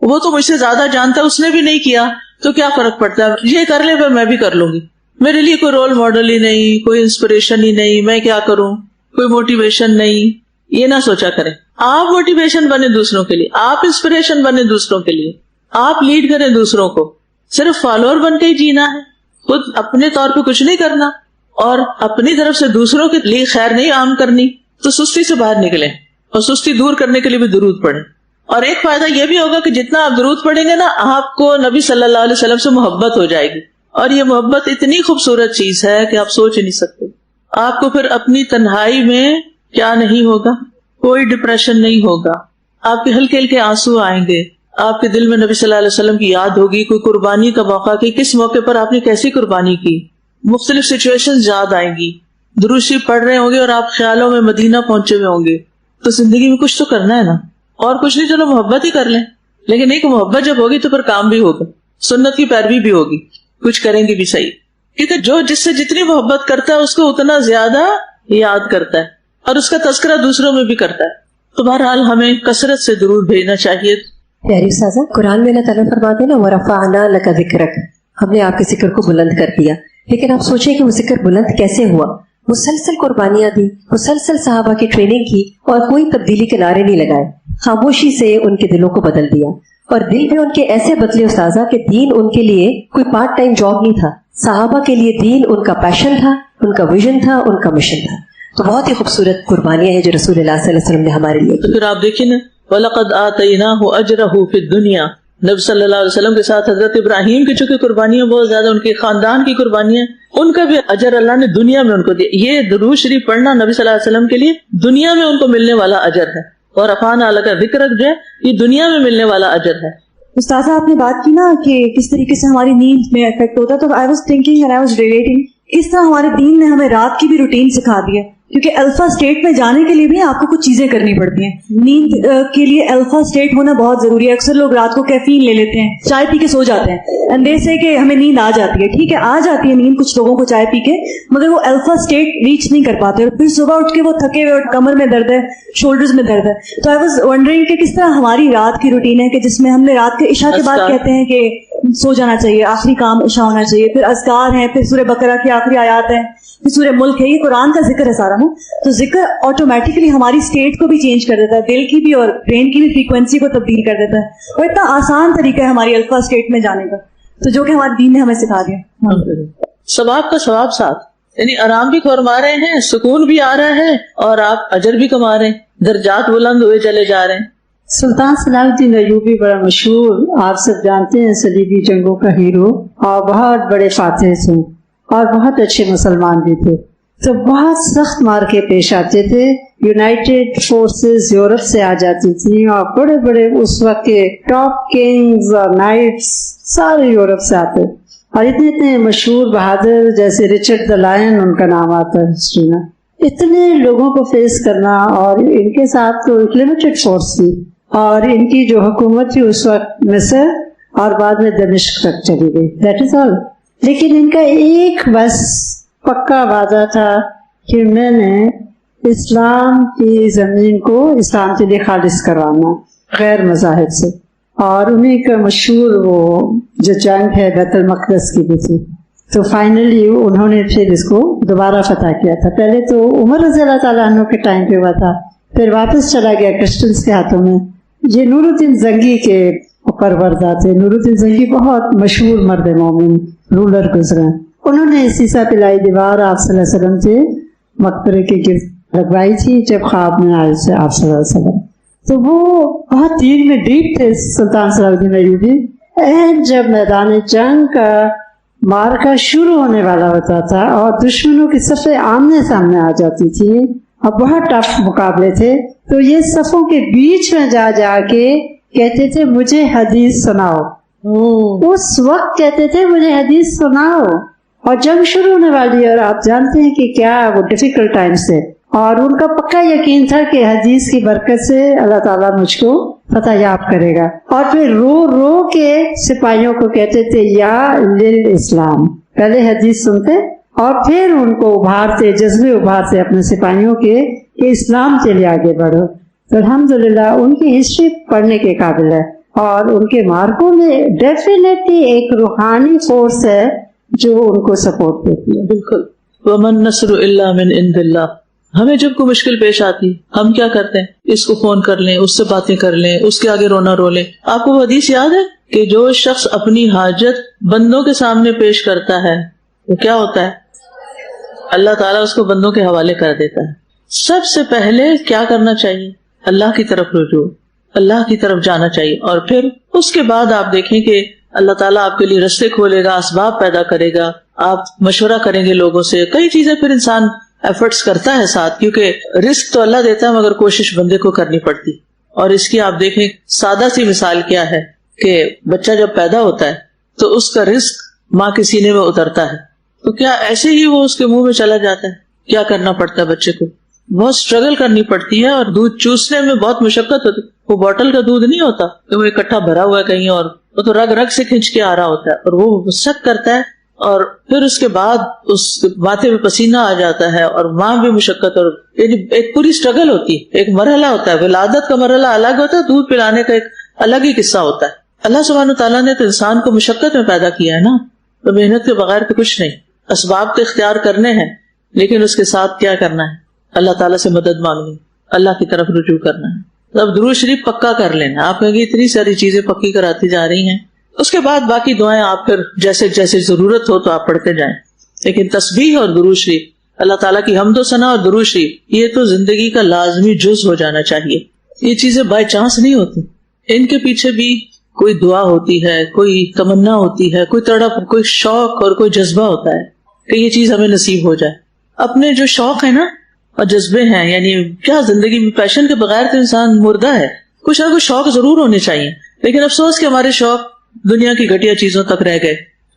وہ تو مجھ سے زیادہ جانتا ہے, اس نے بھی نہیں کیا, تو کیا فرق پڑتا ہے, یہ کر لے پھر میں بھی کر لوں گی. میرے لیے کوئی رول ماڈل ہی نہیں, کوئی انسپریشن ہی نہیں, میں کیا کروں, کوئی موٹیویشن نہیں. یہ نہ سوچا کریں. آپ موٹیویشن بنے دوسروں کے لیے, آپ انسپریشن بنے دوسروں کے لیے, آپ لیڈ کریں دوسروں کو. صرف فالوور بن کے ہی جینا ہے, خود اپنے طور پہ کچھ نہیں کرنا اور اپنی طرف سے دوسروں کے لیے خیر نہیں عام کرنی. تو سستی سے باہر نکلیں اور سستی دور کرنے کے لیے بھی درود پڑھیں. اور ایک فائدہ یہ بھی ہوگا کہ جتنا آپ درود پڑھیں گے نا, آپ کو نبی صلی اللہ علیہ وسلم سے محبت ہو جائے گی. اور یہ محبت اتنی خوبصورت چیز ہے کہ آپ سوچ ہی نہیں سکتے. آپ کو پھر اپنی تنہائی میں کیا نہیں ہوگا, کوئی ڈپریشن نہیں ہوگا, آپ کے ہلکے ہلکے آنسو آئیں گے, آپ کے دل میں نبی صلی اللہ علیہ وسلم کی یاد ہوگی, کوئی قربانی کا موقع کہ کس موقع پر آپ نے کیسی قربانی کی, مختلف سچویشن یاد آئیں گی. درود شریف پڑھ رہے ہوں گے اور آپ خیالوں میں مدینہ پہنچے ہوئے ہوں گے. تو زندگی میں کچھ تو کرنا ہے نا, اور کچھ نہیں, چلو محبت ہی کر لیں. لیکن ایک محبت جب ہوگی تو پھر کام بھی ہوگا, سنت کی پیروی بھی ہوگی, کچھ کریں گے بھی صحیح. کیونکہ جو جس سے جتنی محبت کرتا ہے اس کو اتنا زیادہ یاد کرتا ہے اور اس کا تذکرہ دوسروں میں بھی کرتا ہے. تو بہرحال ہمیں کثرت سے درود بھیجنا چاہیے. پیاری استاذہ, قرآن میں اللہ تعالیٰ فرماتے ہیں نا, وَرَفَعْنَا لَكَ ذِكْرَكَ, ہم نے آپ کے ذکر کو بلند کر دیا. لیکن آپ سوچیں کہ وہ ذکر بلند کیسے ہوا. مسلسل قربانیاں دی, مسلسل صحابہ کی ٹریننگ کی اور کوئی تبدیلی کے نعرے نہیں لگائے. خاموشی سے ان کے دلوں کو بدل دیا. اور دل بھی ان کے ایسے بدلے استاذہ کہ دین ان کے لیے کوئی پارٹ ٹائم جاب نہیں تھا. صحابہ کے لیے دین ان کا پیشن تھا, ان کا ویژن تھا, ان کا مشن تھا. تو بہت ہی خوبصورت قربانیاں ہیں جو رسول اللہ صلی اللہ علیہ وسلم نے ہمارے لیے کی. پھر آپ دیکھیں نا, وَلَقَدْ آتَيْنَاهُ أَجْرَهُ فِي الدُّنْيَا, نبی صلی اللہ علیہ وسلم کے ساتھ حضرت ابراہیم کی چونکہ قربانیاں بہت زیادہ, ان کے خاندان کی قربانیاں, ان کا بھی اجر اللہ نے دنیا میں ان کو دیا. یہ درود شریف پڑھنا نبی صلی اللہ علیہ وسلم کے لیے دنیا میں ان کو ملنے والا اجر ہے, اور رفعنا لک ذکرک جو ہے یہ دنیا میں ملنے والا اجر ہے. استاذہ آپ نے بات کی نا کہ کس طریقے سے ہماری نیند میں افیکٹ ہوتا ہے, تو I was thinking and I was relating, اس طرح ہمارے دین نے ہمیں رات کی بھی روٹین سکھا دی ہے. کیونکہ الفا اسٹیٹ میں جانے کے لیے بھی آپ کو کچھ چیزیں کرنی پڑتی ہیں. نیند کے لیے الفا اسٹیٹ ہونا بہت ضروری ہے. اکثر لوگ رات کو کیفین لے لیتے ہیں, چائے پی کے سو جاتے ہیں, اندیش سے کہ ہمیں نیند آ جاتی ہے. ٹھیک ہے, آ جاتی ہے نیند کچھ لوگوں کو چائے پی کے, مگر وہ الفا اسٹیٹ ریچ نہیں کر پاتے, اور پھر صبح اٹھ کے وہ تھکے ہوئے, اور کمر میں درد ہے, شولڈرز میں درد ہے. تو آئی واز ونڈرنگ کہ کس طرح ہماری رات کی روٹین ہے کہ جس میں ہم نے رات کے عشاء کے بعد کہتے ہیں کہ سو جانا چاہیے, آخری کام عشاء ہونا چاہیے, پھر اذکار ہیں, پھر سورہ بقرہ کی آخری آیات ہیں, پھر سورہ ملک ہے, یہ قرآن کا ذکر ہے سارا نا. تو ذکر آٹومیٹکلی ہماری اسٹیٹ کو بھی چینج کر دیتا ہے, دل کی بھی اور برین کی بھی فریکوینسی کو تبدیل کر دیتا ہے, اور اتنا آسان طریقہ ہے ہماری الفا اسٹیٹ میں جانے کا, تو جو کہ ہمارے دین نے ہمیں سکھا دیا. ثواب کا ثواب ساتھ, یعنی آرام بھی فرما رہے ہیں، سکون بھی آ رہا ہے، اور آپ اجر بھی کما رہے ہیں، درجات بلند ہوئے چلے جا رہے ہیں۔ سلطان صلاح الدین ایوبی بڑا مشہور، آپ سب جانتے ہیں، صلیبی جنگوں کا ہیرو، اور بہت بڑے فاتح تھے اور بہت اچھے مسلمان بھی تھے، تو بہت سخت مارکے پیش آتے تھے۔ یونائٹڈ فورسز یورپ سے آ جاتی تھی، اور بڑے بڑے اس وقت کے ٹاپ کنگز اور نائٹس سارے یورپ سے آتے، اور اتنے اتنے مشہور بہادر جیسے رچرڈ دی لائن ان کا نام آتا ہے ہسٹری میں، اتنے لوگوں کو فیس کرنا، اور ان کے ساتھ تو ایک لمیٹڈ فورس تھی، اور ان کی جو حکومت تھی اس وقت مصر اور بعد میں دمشق تک چلی گئی، دیٹ از آل۔ لیکن ان کا ایک بس پکا وعدہ تھا کہ میں نے اسلام کی زمین کو اسلام کے لیے خالص کروانا غیر مذاہب سے، اور انہیں کا مشہور وہ جو جنگ ہے بیت المقدس کی بھی تھی، تو فائنلی انہوں نے پھر اس کو دوبارہ فتح کیا تھا۔ پہلے تو عمر رضی اللہ تعالیٰ عنہ کے ٹائم پہ ہوا تھا، پھر واپس چلا گیا کرسچنس کے ہاتھوں میں۔ یہ نور الدین زنگی کے پروردہ تھے۔ نور الدین زنگی بہت مشہور مرد مومن رولر گزرے، انہوں نے سیسا پلائی دیوار آپ صلی اللہ علیہ وسلم کے مقبرے کے گرد لگوائی تھی جب خواب میں آئے تھے آپ صلی اللہ علیہ وسلم، تو وہ بہت دین میں ڈیپ تھے سلطان صلاح الدین ایوبی۔ اینڈ جب میدان جنگ کا مارکا شروع ہونے والا ہوتا تھا اور دشمنوں کی صفیں آمنے سامنے آ جاتی تھی اور بہت ٹف مقابلے تھے، تو یہ صفوں کے بیچ میں جا جا کے کہتے تھے مجھے حدیث سناؤ، اس وقت کہتے تھے مجھے حدیث سناؤ، اور جنگ شروع ہونے والی ہے، اور آپ جانتے ہیں کہ کیا وہ ڈیفیکلٹ ٹائمز تھے، اور ان کا پکا یقین تھا کہ حدیث کی برکت سے اللہ تعالیٰ مجھ کو فتح یاب کرے گا، اور پھر رو رو کے سپاہیوں کو کہتے تھے یا للاسلام، پہلے حدیث سنتے اور پھر ان کو ابھارتے، جذبے ابھارتے اپنے سپاہیوں کے کہ اسلام کے لیے آگے بڑھو۔ تو الحمدللہ ان کی ہسٹری پڑھنے کے قابل ہے، اور ان کے مارکوں میں ڈیفینیٹلی ایک روحانی فورس ہے جو ان کو سپورٹ دیتی ہے۔ بالکل، وَمَن نَّصْرُ إِلَّا مِنْ عِنْدِ اللَّهِ۔ ہمیں جب کوئی مشکل پیش آتی ہم کیا کرتے ہیں؟ اس کو فون کر لیں، اس سے باتیں کر لیں، اس کے آگے رونا رو لیں۔ آپ کو وہ حدیث یاد ہے کہ جو شخص اپنی حاجت بندوں کے سامنے پیش کرتا ہے وہ کیا ہوتا ہے؟ اللہ تعالیٰ اس کو بندوں کے حوالے کر دیتا ہے۔ سب سے پہلے کیا کرنا چاہیے؟ اللہ کی طرف رجوع، اللہ کی طرف جانا چاہیے، اور پھر اس کے بعد آپ دیکھیں کہ اللہ تعالیٰ آپ کے لیے رستے کھولے گا، اسباب پیدا کرے گا، آپ مشورہ کریں گے لوگوں سے، کئی چیزیں پھر انسان ایفرٹس کرتا ہے ساتھ، کیونکہ رزق تو اللہ دیتا ہے مگر کوشش بندے کو کرنی پڑتی۔ اور اس کی آپ دیکھیں سادہ سی مثال کیا ہے کہ بچہ جب پیدا ہوتا ہے تو اس کا رزق ماں کے سینے میں اترتا ہے، تو کیا ایسے ہی وہ اس کے منہ میں چلا جاتا ہے؟ کیا کرنا پڑتا ہے بچے کو؟ بہت اسٹرگل کرنی پڑتی ہے، اور دودھ چوسنے میں بہت مشقت ہوتی ہے۔ وہ بوٹل کا دودھ نہیں ہوتا کہ وہ اکٹھا بھرا ہوا ہے کہیں، اور وہ تو رگ رگ سے کھینچ کے آ رہا ہوتا ہے، اور وہ سخت کرتا ہے، اور پھر اس کے بعد اس ماتھے میں پسینہ آ جاتا ہے، اور ماں بھی مشقت، اور یعنی ایک پوری اسٹرگل ہوتی ہے، ایک مرحلہ ہوتا ہے۔ ولادت کا مرحلہ الگ ہوتا ہے، دودھ پلانے کا ایک الگ ہی قصہ ہوتا ہے۔ اللہ سبحانہ تعالیٰ نے تو انسان کو مشقت میں پیدا کیا ہے نا، تو محنت کے بغیر تو کچھ نہیں۔ اسباب تو اختیار کرنے ہیں، لیکن اس کے ساتھ کیا کرنا ہے؟ اللہ تعالیٰ سے مدد مانگنی، اللہ کی طرف رجوع کرنا ہے۔ اب درود شریف پکا کر لینا، آپ کہیں گے اتنی ساری چیزیں پکی کراتی جا رہی ہیں، اس کے بعد باقی دعائیں آپ پھر جیسے جیسے ضرورت ہو تو آپ پڑھتے جائیں، لیکن تسبیح اور درود شریف، اللہ تعالیٰ کی حمد و ثنا اور درود شریف، یہ تو زندگی کا لازمی جز ہو جانا چاہیے۔ یہ چیزیں بائی چانس نہیں ہوتی، ان کے پیچھے بھی کوئی دعا ہوتی ہے، کوئی تمنا ہوتی ہے، کوئی تڑپ، کوئی شوق اور کوئی جذبہ ہوتا ہے کہ یہ چیز ہمیں نصیب ہو جائے۔ اپنے جو شوق ہے نا اور جذبے ہیں، یعنی کیا زندگی میں پیشن کے بغیر تو انسان مردہ ہے، کچھ نہ کچھ شوق ضرور ہونے چاہیے، لیکن افسوس کہ ہمارے شوق دنیا کی گھٹیا چیزوں تک رہ گئے۔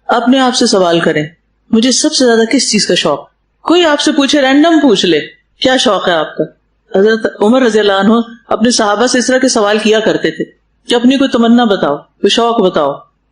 اپنے آپ سے سوال کریں، مجھے سب سے زیادہ کس چیز کا شوق؟ کوئی آپ سے پوچھے، رینڈم پوچھ لے، کیا شوق ہے آپ کا؟ حضرت عمر رضی اللہ عنہ اپنے صحابہ سے اس طرح کے سوال کیا کرتے تھے کہ اپنی کوئی تمنا بتاؤ، کوئی شوق بتاؤ،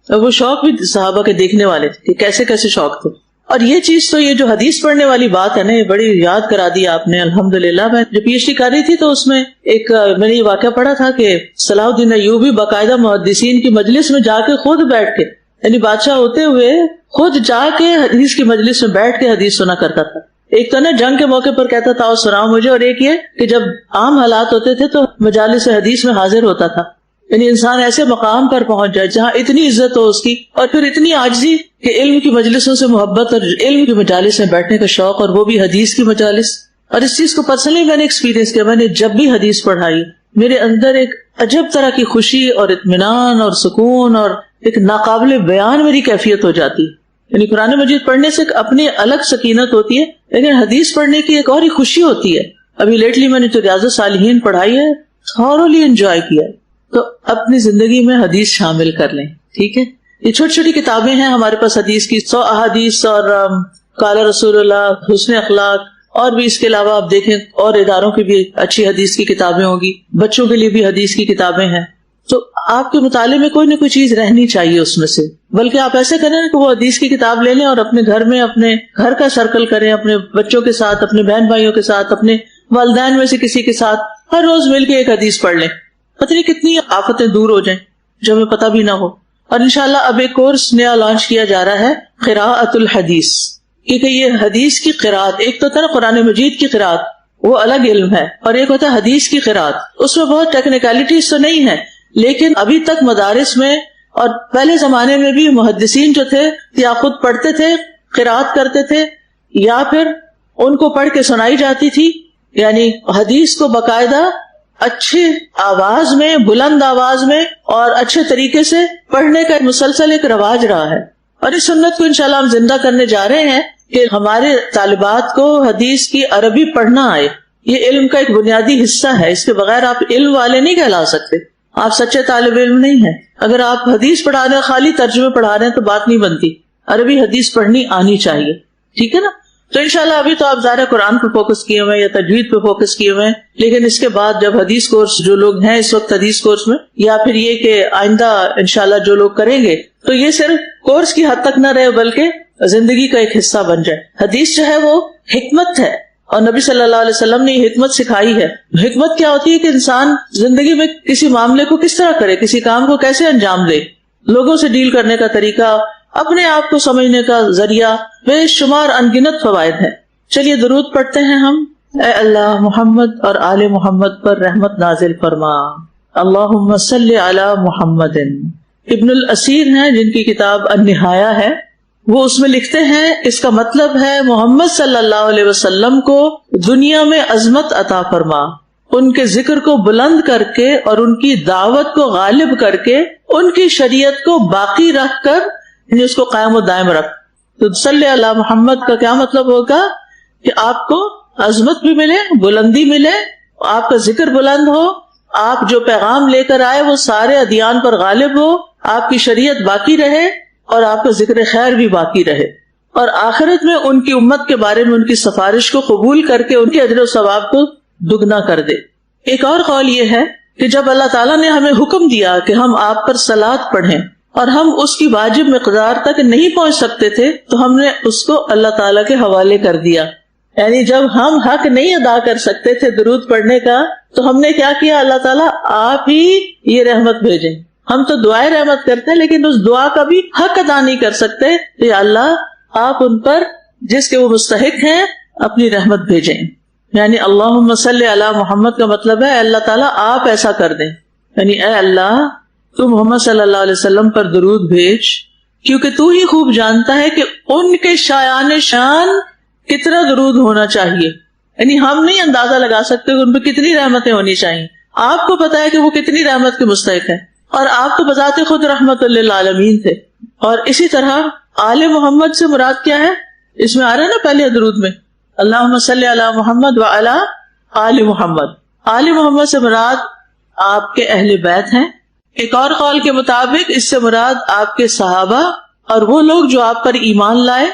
اور وہ شوق بھی صحابہ کے دیکھنے والے تھے کہ کیسے کیسے شوق تھے۔ اور یہ چیز تو یہ جو حدیث پڑھنے والی بات ہے نا، یہ بڑی یاد کرا دی آپ نے الحمدللہ۔ میں جو پی ایچ ڈی کر رہی تھی تو اس میں ایک میں نے یہ واقعہ پڑھا تھا کہ صلاح الدین ایوبی باقاعدہ محدثین کی مجلس میں جا کے خود بیٹھ کے، یعنی بادشاہ ہوتے ہوئے خود جا کے حدیث کی مجلس میں بیٹھ کے حدیث سنا کرتا تھا۔ ایک تو نا جنگ کے موقع پر کہتا تھا اور سناؤ مجھے، اور ایک یہ کہ جب عام حالات ہوتے تھے تو مجالس حدیث میں حاضر ہوتا تھا۔ یعنی انسان ایسے مقام پر پہنچ جائے جہاں اتنی عزت ہو اس کی، اور پھر اتنی عاجزی کہ علم کی مجلسوں سے محبت اور علم کی مجالس میں بیٹھنے کا شوق، اور وہ بھی حدیث کی مجالس. اور اس چیز کو پرسنلی میں نے ایکسپیرینس کیا. میں نے جب بھی حدیث پڑھائی میرے اندر ایک عجب طرح کی خوشی اور اطمینان اور سکون اور ایک ناقابل بیان میری کیفیت ہو جاتی. یعنی قرآن مجید پڑھنے سے ایک اپنی الگ سکینت ہوتی ہے، لیکن حدیث پڑھنے کی ایک اور ہی خوشی ہوتی ہے. ابھی لیٹلی میں نے جو ریاض الصالحین پڑھائی ہے تھورولی انجوائے کیا ہے. تو اپنی زندگی میں حدیث شامل کر لیں. ٹھیک ہے، یہ چھوٹی چھوٹی کتابیں ہیں ہمارے پاس حدیث کی، 100 احادیث اور قال رسول اللہ، حسن اخلاق، اور بھی اس کے علاوہ آپ دیکھیں اور اداروں کی بھی اچھی حدیث کی کتابیں ہوں گی، بچوں کے لیے بھی حدیث کی کتابیں ہیں. تو آپ کے مطالعے میں کوئی نہ کوئی چیز رہنی چاہیے اس میں سے. بلکہ آپ ایسے کریں کہ وہ حدیث کی کتاب لے لیں اور اپنے گھر میں اپنے گھر کا سرکل کریں، اپنے بچوں کے ساتھ، اپنے بہن بھائیوں کے ساتھ، اپنے والدین میں سے کسی کے ساتھ ہر روز مل کے ایک حدیث پڑھ لیں. پتہ نہیں کتنی آفتیں دور ہو جائیں جو ہمیں پتہ بھی نہ ہو. اور انشاءاللہ اب ایک کورس نیا لانچ کیا جا رہا ہے، قراءۃ الحدیث. کیونکہ یہ حدیث کی قراءت، ایک تو نا قرآن مجید کی قراءت وہ الگ علم ہے، اور ایک ہوتا ہے حدیث کی قراءت. اس میں بہت ٹیکنیکلٹیز تو نہیں ہے، لیکن ابھی تک مدارس میں اور پہلے زمانے میں بھی محدثین جو تھے یا خود پڑھتے تھے، قراءت کرتے تھے، یا پھر ان کو پڑھ کے سنائی جاتی تھی. یعنی حدیث کو باقاعدہ اچھی آواز میں، بلند آواز میں اور اچھے طریقے سے پڑھنے کا مسلسل ایک رواج رہا ہے. اور اس سنت کو انشاءاللہ ہم زندہ کرنے جا رہے ہیں کہ ہمارے طالبات کو حدیث کی عربی پڑھنا آئے. یہ علم کا ایک بنیادی حصہ ہے، اس کے بغیر آپ علم والے نہیں کہلا سکتے، آپ سچے طالب علم نہیں ہیں. اگر آپ حدیث پڑھا رہے ہیں، خالی ترجمے پڑھا رہے ہیں تو بات نہیں بنتی. عربی حدیث پڑھنی آنی چاہیے. ٹھیک ہے نا؟ تو انشاءاللہ ابھی تو آپ ظاہر قرآن پہ فوکس کیے ہوئے ہیں یا تجوید پہ فوکس کیے ہوئے ہیں، لیکن اس کے بعد جب حدیث کورس جو لوگ ہیں اس وقت حدیث کورس میں، یا پھر یہ کہ آئندہ انشاءاللہ جو لوگ کریں گے، تو یہ صرف کورس کی حد تک نہ رہے بلکہ زندگی کا ایک حصہ بن جائے. حدیث جو ہے وہ حکمت ہے، اور نبی صلی اللہ علیہ وسلم نے یہ حکمت سکھائی ہے. حکمت کیا ہوتی ہے کہ انسان زندگی میں کسی معاملے کو کس طرح کرے، کسی کام کو کیسے انجام دے، لوگوں سے ڈیل کرنے کا طریقہ، اپنے آپ کو سمجھنے کا ذریعہ، بے شمار انگنت فوائد ہیں. چلیے درود پڑھتے ہیں ہم. اے اللہ محمد اور آل محمد پر رحمت نازل فرما. اللہم صلی علی محمد. ابن الاسیر ہیں جن کی کتاب النہایہ ہے، وہ اس میں لکھتے ہیں اس کا مطلب ہے محمد صلی اللہ علیہ وسلم کو دنیا میں عظمت عطا فرما، ان کے ذکر کو بلند کر کے اور ان کی دعوت کو غالب کر کے ان کی شریعت کو باقی رکھ کر، یعنی اس کو قائم و دائم رکھ. تو صلی علی محمد کا کیا مطلب ہوگا کہ آپ کو عظمت بھی ملے، بلندی ملے، آپ کا ذکر بلند ہو، آپ جو پیغام لے کر آئے وہ سارے ادیان پر غالب ہو، آپ کی شریعت باقی رہے اور آپ کا ذکر خیر بھی باقی رہے، اور آخرت میں ان کی امت کے بارے میں ان کی سفارش کو قبول کر کے ان کے اجر و ثواب کو دگنا کر دے. ایک اور قول یہ ہے کہ جب اللہ تعالیٰ نے ہمیں حکم دیا کہ ہم آپ پر صلاۃ پڑھیں اور ہم اس کی واجب مقدار تک نہیں پہنچ سکتے تھے تو ہم نے اس کو اللہ تعالیٰ کے حوالے کر دیا. یعنی جب ہم حق نہیں ادا کر سکتے تھے درود پڑھنے کا تو ہم نے کیا کیا، اللہ تعالیٰ آپ ہی یہ رحمت بھیجیں. ہم تو دعائیں رحمت کرتے ہیں لیکن اس دعا کا بھی حق ادا نہیں کر سکتے، تو یا اللہ آپ ان پر جس کے وہ مستحق ہیں اپنی رحمت بھیجیں. یعنی اللہم صلی علی محمد کا مطلب ہے اللہ تعالیٰ آپ ایسا کر دیں، یعنی اے اللہ تو محمد صلی اللہ علیہ وسلم پر درود بھیج، کیونکہ تو ہی خوب جانتا ہے کہ ان کے شایان شان کتنا درود ہونا چاہیے. یعنی ہم نہیں اندازہ لگا سکتے کہ ان پہ کتنی رحمتیں ہونی چاہیے. آپ کو پتا ہے کہ وہ کتنی رحمت کے مستحق ہیں، اور آپ تو بذات خود رحمت للعالمین تھے. اور اسی طرح آل محمد سے مراد کیا ہے، اس میں آ رہا ہے نا پہلے درود میں اللہم صلی علی محمد وعلی آل محمد. آل محمد سے مراد آپ کے اہل بیت ہیں. ایک اور قول کے مطابق اس سے مراد آپ کے صحابہ اور وہ لوگ جو آپ پر ایمان لائے.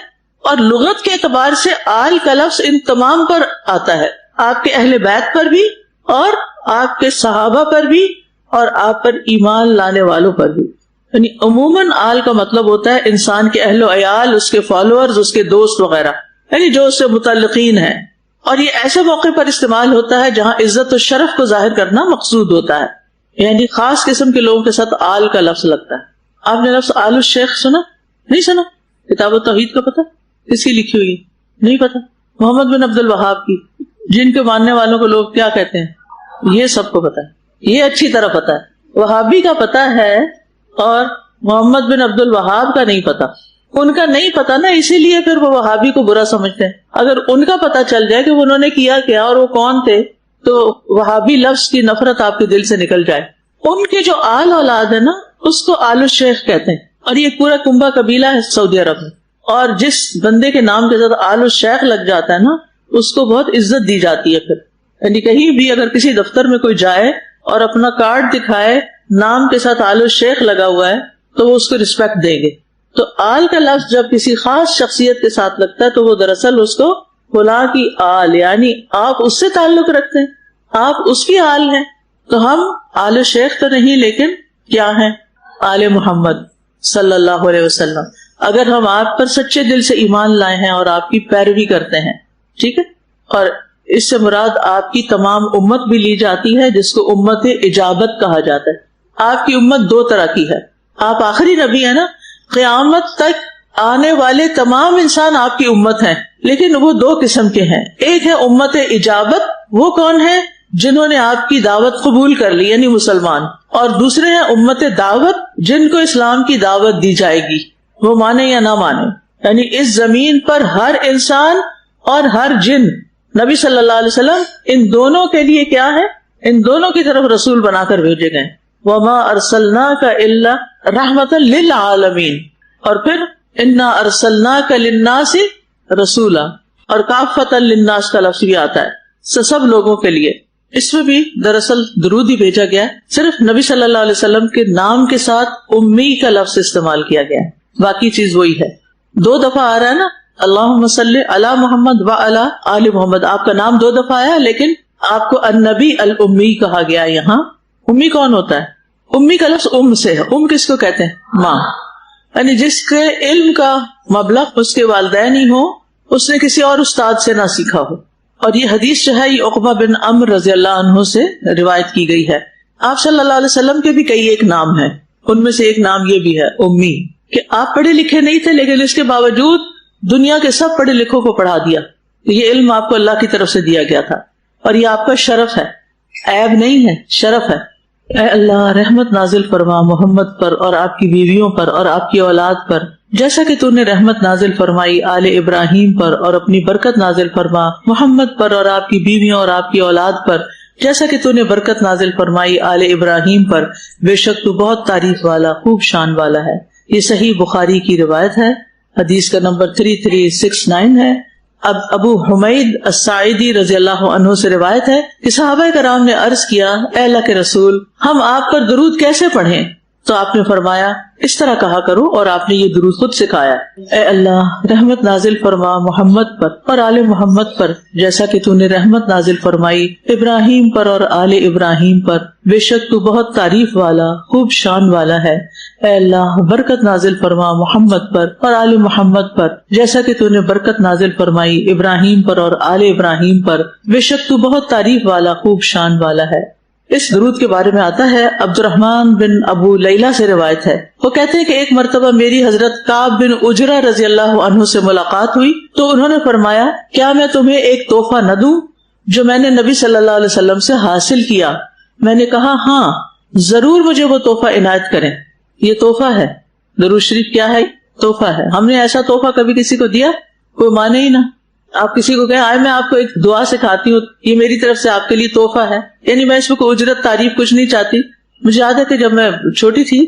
اور لغت کے اعتبار سے آل کا لفظ ان تمام پر آتا ہے، آپ کے اہل بیت پر بھی اور آپ کے صحابہ پر بھی اور آپ پر ایمان لانے والوں پر بھی. یعنی عموماً آل کا مطلب ہوتا ہے انسان کے اہل و عیال، اس کے فالوورز، اس کے دوست وغیرہ، یعنی جو اس سے متعلقین ہیں. اور یہ ایسے موقع پر استعمال ہوتا ہے جہاں عزت و شرف کو ظاہر کرنا مقصود ہوتا ہے، یعنی خاص قسم کے لوگوں کے ساتھ آل کا لفظ لگتا ہے. آپ نے لفظ آل الشیخ سنا؟ نہیں سنا؟ کتاب التوحید کا پتہ کس کی لکھی ہوئی؟ نہیں پتا. محمد بن عبد الوہاب کی، جن کے ماننے والوں کو لوگ کیا کہتے ہیں، یہ سب کو پتا ہے، یہ اچھی طرح پتا ہے. وہابی کا پتا ہے اور محمد بن عبد الوہاب کا نہیں پتا. ان کا نہیں پتا نا، اسی لیے پھر وہ وہابی کو برا سمجھتے ہیں. اگر ان کا پتا چل جائے کہ انہوں نے کیا کیا اور وہ کون تھے تو وہابی لفظ کی نفرت آپ کے دل سے نکل جائے. ان کے جو آل اولاد ہے نا اس کو آل الشیخ کہتے ہیں، اور یہ پورا کنبہ قبیلہ ہے سعودی عرب میں. اور جس بندے کے نام کے ساتھ آل الشیخ لگ جاتا ہے نا اس کو بہت عزت دی جاتی ہے. پھر یعنی کہیں بھی اگر کسی دفتر میں کوئی جائے اور اپنا کارڈ دکھائے نام کے ساتھ آل الشیخ لگا ہوا ہے تو وہ اس کو رسپیکٹ دیں گے. تو آل کا لفظ جب کسی خاص شخصیت کے ساتھ لگتا ہے تو وہ دراصل اس کو فلاں کی آل، یعنی آپ اس سے تعلق رکھتے ہیں، آپ اس کی آل ہیں. تو ہم آل شیخ تو نہیں، لیکن کیا ہیں؟ آل محمد صلی اللہ علیہ وسلم. اگر ہم آپ پر سچے دل سے ایمان لائے ہیں اور آپ کی پیروی کرتے ہیں، ٹھیک ہے، اور اس سے مراد آپ کی تمام امت بھی لی جاتی ہے جس کو امت اجابت کہا جاتا ہے. آپ کی امت دو طرح کی ہے. آپ آخری نبی ہیں نا، قیامت تک آنے والے تمام انسان آپ کی امت ہیں، لیکن وہ دو قسم کے ہیں. ایک ہے امت اجابت، وہ کون ہے؟ جنہوں نے آپ کی دعوت قبول کر لی یعنی مسلمان. اور دوسرے ہیں امت دعوت، جن کو اسلام کی دعوت دی جائے گی، وہ مانے یا نہ مانے. یعنی اس زمین پر ہر انسان اور ہر جن، نبی صلی اللہ علیہ وسلم ان دونوں کے لیے کیا ہے؟ ان دونوں کی طرف رسول بنا کر بھیجے گئے. وما ارسلناک الا رحمتا للعالمین. اور پھر انا ارسلناک للناس رسولا، اور کافتا للناس کا لفظ بھی آتا ہے سب لوگوں کے لیے. اس میں بھی دراصل درود ہی بھیجا گیا ہے، صرف نبی صلی اللہ علیہ وسلم کے نام کے ساتھ امی کا لفظ استعمال کیا گیا ہے، باقی چیز وہی ہے. 2 دفعہ آ رہا ہے نا، اللہم صلی علی محمد وعلی آل محمد. آپ کا نام 2 دفعہ آیا لیکن آپ کو النبی الامی کہا گیا. یہاں امی کون ہوتا ہے؟ امی کا لفظ ام سے ہے. ام کس کو کہتے ہیں؟ ماں. یعنی جس کے علم کا مبلغ اس کے والدین ہی ہو، اس نے کسی اور استاد سے نہ سیکھا ہو. اور یہ حدیث جو ہے یہ عقبہ بن عمر رضی اللہ عنہ سے روایت کی گئی ہے. آپ صلی اللہ علیہ وسلم کے بھی کئی ایک نام ہیں، ان میں سے ایک نام یہ بھی ہے امی، کہ آپ پڑھے لکھے نہیں تھے لیکن اس کے باوجود دنیا کے سب پڑھے لکھوں کو پڑھا دیا. یہ علم آپ کو اللہ کی طرف سے دیا گیا تھا اور یہ آپ کا شرف ہے، عیب نہیں ہے، شرف ہے. اے اللہ رحمت نازل فرما محمد پر اور آپ کی بیویوں پر اور آپ کی اولاد پر، جیسا کہ تو نے رحمت نازل فرمائی آل ابراہیم پر، اور اپنی برکت نازل فرما محمد پر اور آپ کی بیویوں اور آپ کی اولاد پر، جیسا کہ تو نے برکت نازل فرمائی آل ابراہیم پر، بے شک تو بہت تعریف والا خوب شان والا ہے. یہ صحیح بخاری کی روایت ہے، حدیث کا نمبر 3369 ہے. اب ابو حمید الساعدی رضی اللہ عنہ سے روایت ہے کہ صحابہ کرام نے عرض کیا، اے اللہ کے رسول، ہم آپ پر درود کیسے پڑھیں؟ تو آپ نے فرمایا اس طرح کہا کرو، اور آپ نے یہ درود خود سکھایا. اے اللہ رحمت نازل فرما محمد پر اور آل محمد پر، جیسا کہ تو نے رحمت نازل فرمائی ابراہیم پر اور آل ابراہیم پر، بے شک تو بہت تعریف والا خوب شان والا ہے. اے اللہ برکت نازل فرما محمد پر اور آل محمد پر، جیسا کہ تو نے برکت نازل فرمائی ابراہیم پر اور آل ابراہیم پر، بے شک تو بہت تعریف والا خوب شان والا ہے. اس درود کے بارے میں آتا ہے، عبد الرحمن بن ابو لیلہ سے روایت ہے، وہ کہتے ہیں کہ ایک مرتبہ میری حضرت کعب بن عجرہ رضی اللہ عنہ سے ملاقات ہوئی تو انہوں نے فرمایا، کیا میں تمہیں ایک تحفہ نہ دوں جو میں نے نبی صلی اللہ علیہ وسلم سے حاصل کیا؟ میں نے کہا ہاں ضرور، مجھے وہ تحفہ عنایت کریں. یہ تحفہ ہے، درود شریف کیا ہے؟ تحفہ ہے. ہم نے ایسا تحفہ کبھی کسی کو دیا؟ کوئی مانے ہی نہ. آپ کسی کو کہیں آئے میں آپ کو ایک دعا سکھاتی ہوں، یہ میری طرف سے آپ کے لیے تحفہ ہے، یعنی میں اس میں کوئی اجرت تعریف کچھ نہیں چاہتی. مجھے یاد ہے کہ جب میں چھوٹی تھی،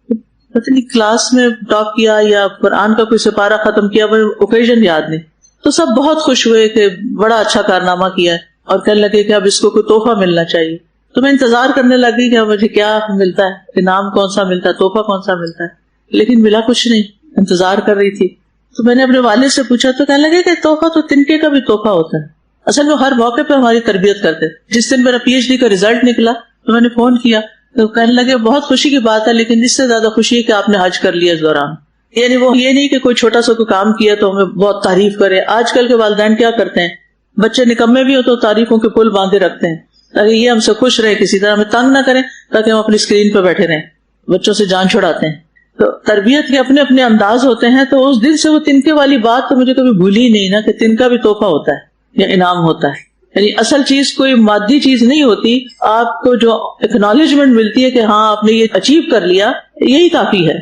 پتہ نہیں کلاس میں ٹاپ کیا یا قرآن کا کوئی سپارہ ختم کیا، مجھے اوکیزن یاد نہیں، تو سب بہت خوش ہوئے کہ بڑا اچھا کارنامہ کیا ہے، اور کہنے لگے کہ اب اس کو کوئی تحفہ ملنا چاہیے. تو میں انتظار کرنے لگی کہ مجھے کیا ملتا ہے، انعام کون سا ملتا ہے، تحفہ کون سا ملتا ہے، لیکن ملا کچھ نہیں. انتظار کر رہی تھی تو میں نے اپنے والد سے پوچھا تو کہنے لگے کہ تحفہ تو تنکے کا بھی تحفہ ہوتا ہے. اصل میں ہر موقع پہ ہماری تربیت کرتے. جس دن میرا PhD کا رزلٹ نکلا تو میں نے فون کیا تو کہنے لگے بہت خوشی کی بات ہے، لیکن اس سے زیادہ خوشی ہے کہ آپ نے حج کر لیا اس دوران. یعنی وہ یہ نہیں کہ کوئی چھوٹا سا کوئی کام کیا تو ہمیں بہت تعریف کرے. آج کل کے والدین کیا کرتے ہیں، بچے نکمے بھی ہو تو تعریفوں کے پل باندھے رکھتے ہیں تاکہ یہ ہم سے خوش رہے، کسی طرح ہمیں تنگ نہ کریں تاکہ ہم اپنی اسکرین پہ بیٹھے رہیں. بچوں سے جان چھڑاتے ہیں. تو تربیت کے اپنے اپنے انداز ہوتے ہیں. تو اس دن سے وہ تنکے والی بات تو مجھے کبھی بھولی ہی نہیں نا، کہ تنکا بھی تحفہ ہوتا ہے یا انعام ہوتا ہے. یعنی اصل چیز کوئی مادی چیز نہیں ہوتی، آپ کو جو اکنالجمنٹ ملتی ہے کہ ہاں آپ نے یہ اچیو کر لیا، یہی کافی ہے.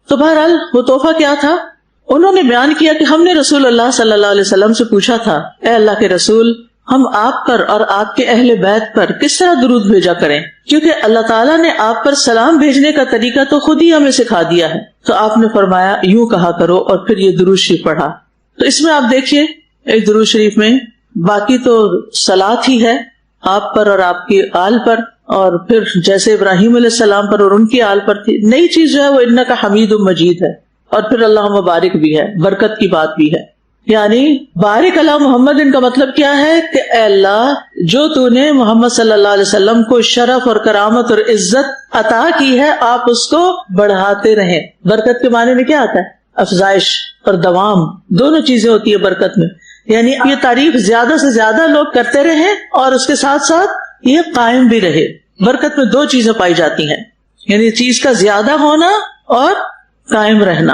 تو بہرحال وہ تحفہ کیا تھا؟ انہوں نے بیان کیا کہ ہم نے رسول اللہ صلی اللہ علیہ وسلم سے پوچھا تھا، اے اللہ کے رسول، ہم آپ پر اور آپ کے اہل بیت پر کس طرح درود بھیجا کریں، کیونکہ اللہ تعالیٰ نے آپ پر سلام بھیجنے کا طریقہ تو خود ہی ہمیں سکھا دیا ہے. تو آپ نے فرمایا یوں کہا کرو، اور پھر یہ درود شریف پڑھا. تو اس میں آپ دیکھیے ایک درود شریف میں باقی تو صلات ہی ہے آپ پر اور آپ کے آل پر، اور پھر جیسے ابراہیم علیہ السلام پر اور ان کی آل پر تھی. نئی چیز جو ہے وہ انکا حمید مجید ہے، اور پھر اللہ مبارک بھی ہے، برکت کی بات بھی ہے. یعنی بارک اللہ محمد، ان کا مطلب کیا ہے کہ اے اللہ جو تو نے محمد صلی اللہ علیہ وسلم کو شرف اور کرامت اور عزت عطا کی ہے، آپ اس کو بڑھاتے رہیں. برکت کے معنی میں کیا آتا ہے؟ افزائش اور دوام، دونوں چیزیں ہوتی ہے برکت میں. یعنی یہ تعریف زیادہ سے زیادہ لوگ کرتے رہیں اور اس کے ساتھ ساتھ یہ قائم بھی رہے. برکت میں دو چیزیں پائی جاتی ہیں، یعنی چیز کا زیادہ ہونا اور قائم رہنا.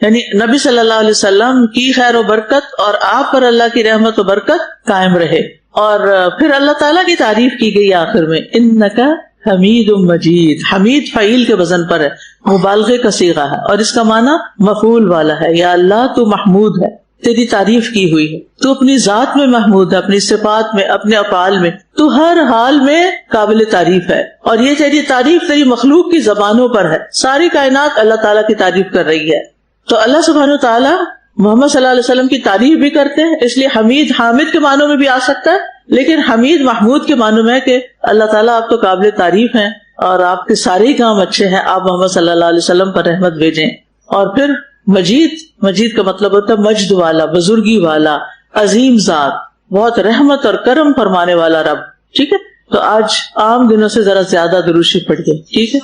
یعنی نبی صلی اللہ علیہ وسلم کی خیر و برکت اور آپ پر اللہ کی رحمت و برکت قائم رہے. اور پھر اللہ تعالیٰ کی تعریف کی گئی آخر میں، انکا حمید مجید. حمید فعیل کے وزن پر ہے، مبالغے کا صیغہ ہے، اور اس کا معنی مفعول والا ہے. یا اللہ تو محمود ہے، تیری تعریف کی ہوئی ہے، تو اپنی ذات میں محمود ہے، اپنی صفات میں، اپنے افعال میں، تو ہر حال میں قابل تعریف ہے. اور یہ تیری تعریف تیری مخلوق کی زبانوں پر ہے. ساری کائنات اللہ تعالیٰ کی تعریف کر رہی ہے. تو اللہ سبحانہ و تعالیٰ محمد صلی اللہ علیہ وسلم کی تعریف بھی کرتے ہیں، اس لیے حمید حامد کے معنوں میں بھی آ سکتا ہے، لیکن حمید محمود کے معنوں میں ہے کہ اللہ تعالیٰ آپ تو قابل تعریف ہیں اور آپ کے سارے ہی کام اچھے ہیں، آپ محمد صلی اللہ علیہ وسلم پر رحمت بھیجیں. اور پھر مجید کا مطلب ہوتا ہے مجد والا، بزرگی والا، عظیم ذات، بہت رحمت اور کرم فرمانے والا رب. ٹھیک ہے، تو آج عام دنوں سے ذرا زیادہ درود شریف پڑھیے. ٹھیک ہے،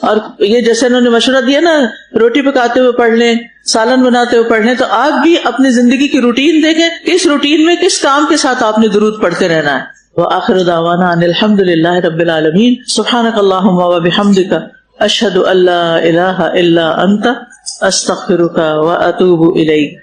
اور یہ جیسے انہوں نے مشورہ دیا نا، روٹی پکاتے ہوئے پڑھ لیں، سالن بناتے ہوئے پڑھ لیں، تو آپ بھی اپنی زندگی کی روٹین دیکھیں، کس روٹین میں کس کام کے ساتھ آپ نے درود پڑھتے رہنا ہے. وآخر دعوانا ان الحمد للہ رب العالمین. سبحانک اللہم وبحمدک، اشہد ان لا الہ الا انت، استغفرک واتوب الیک.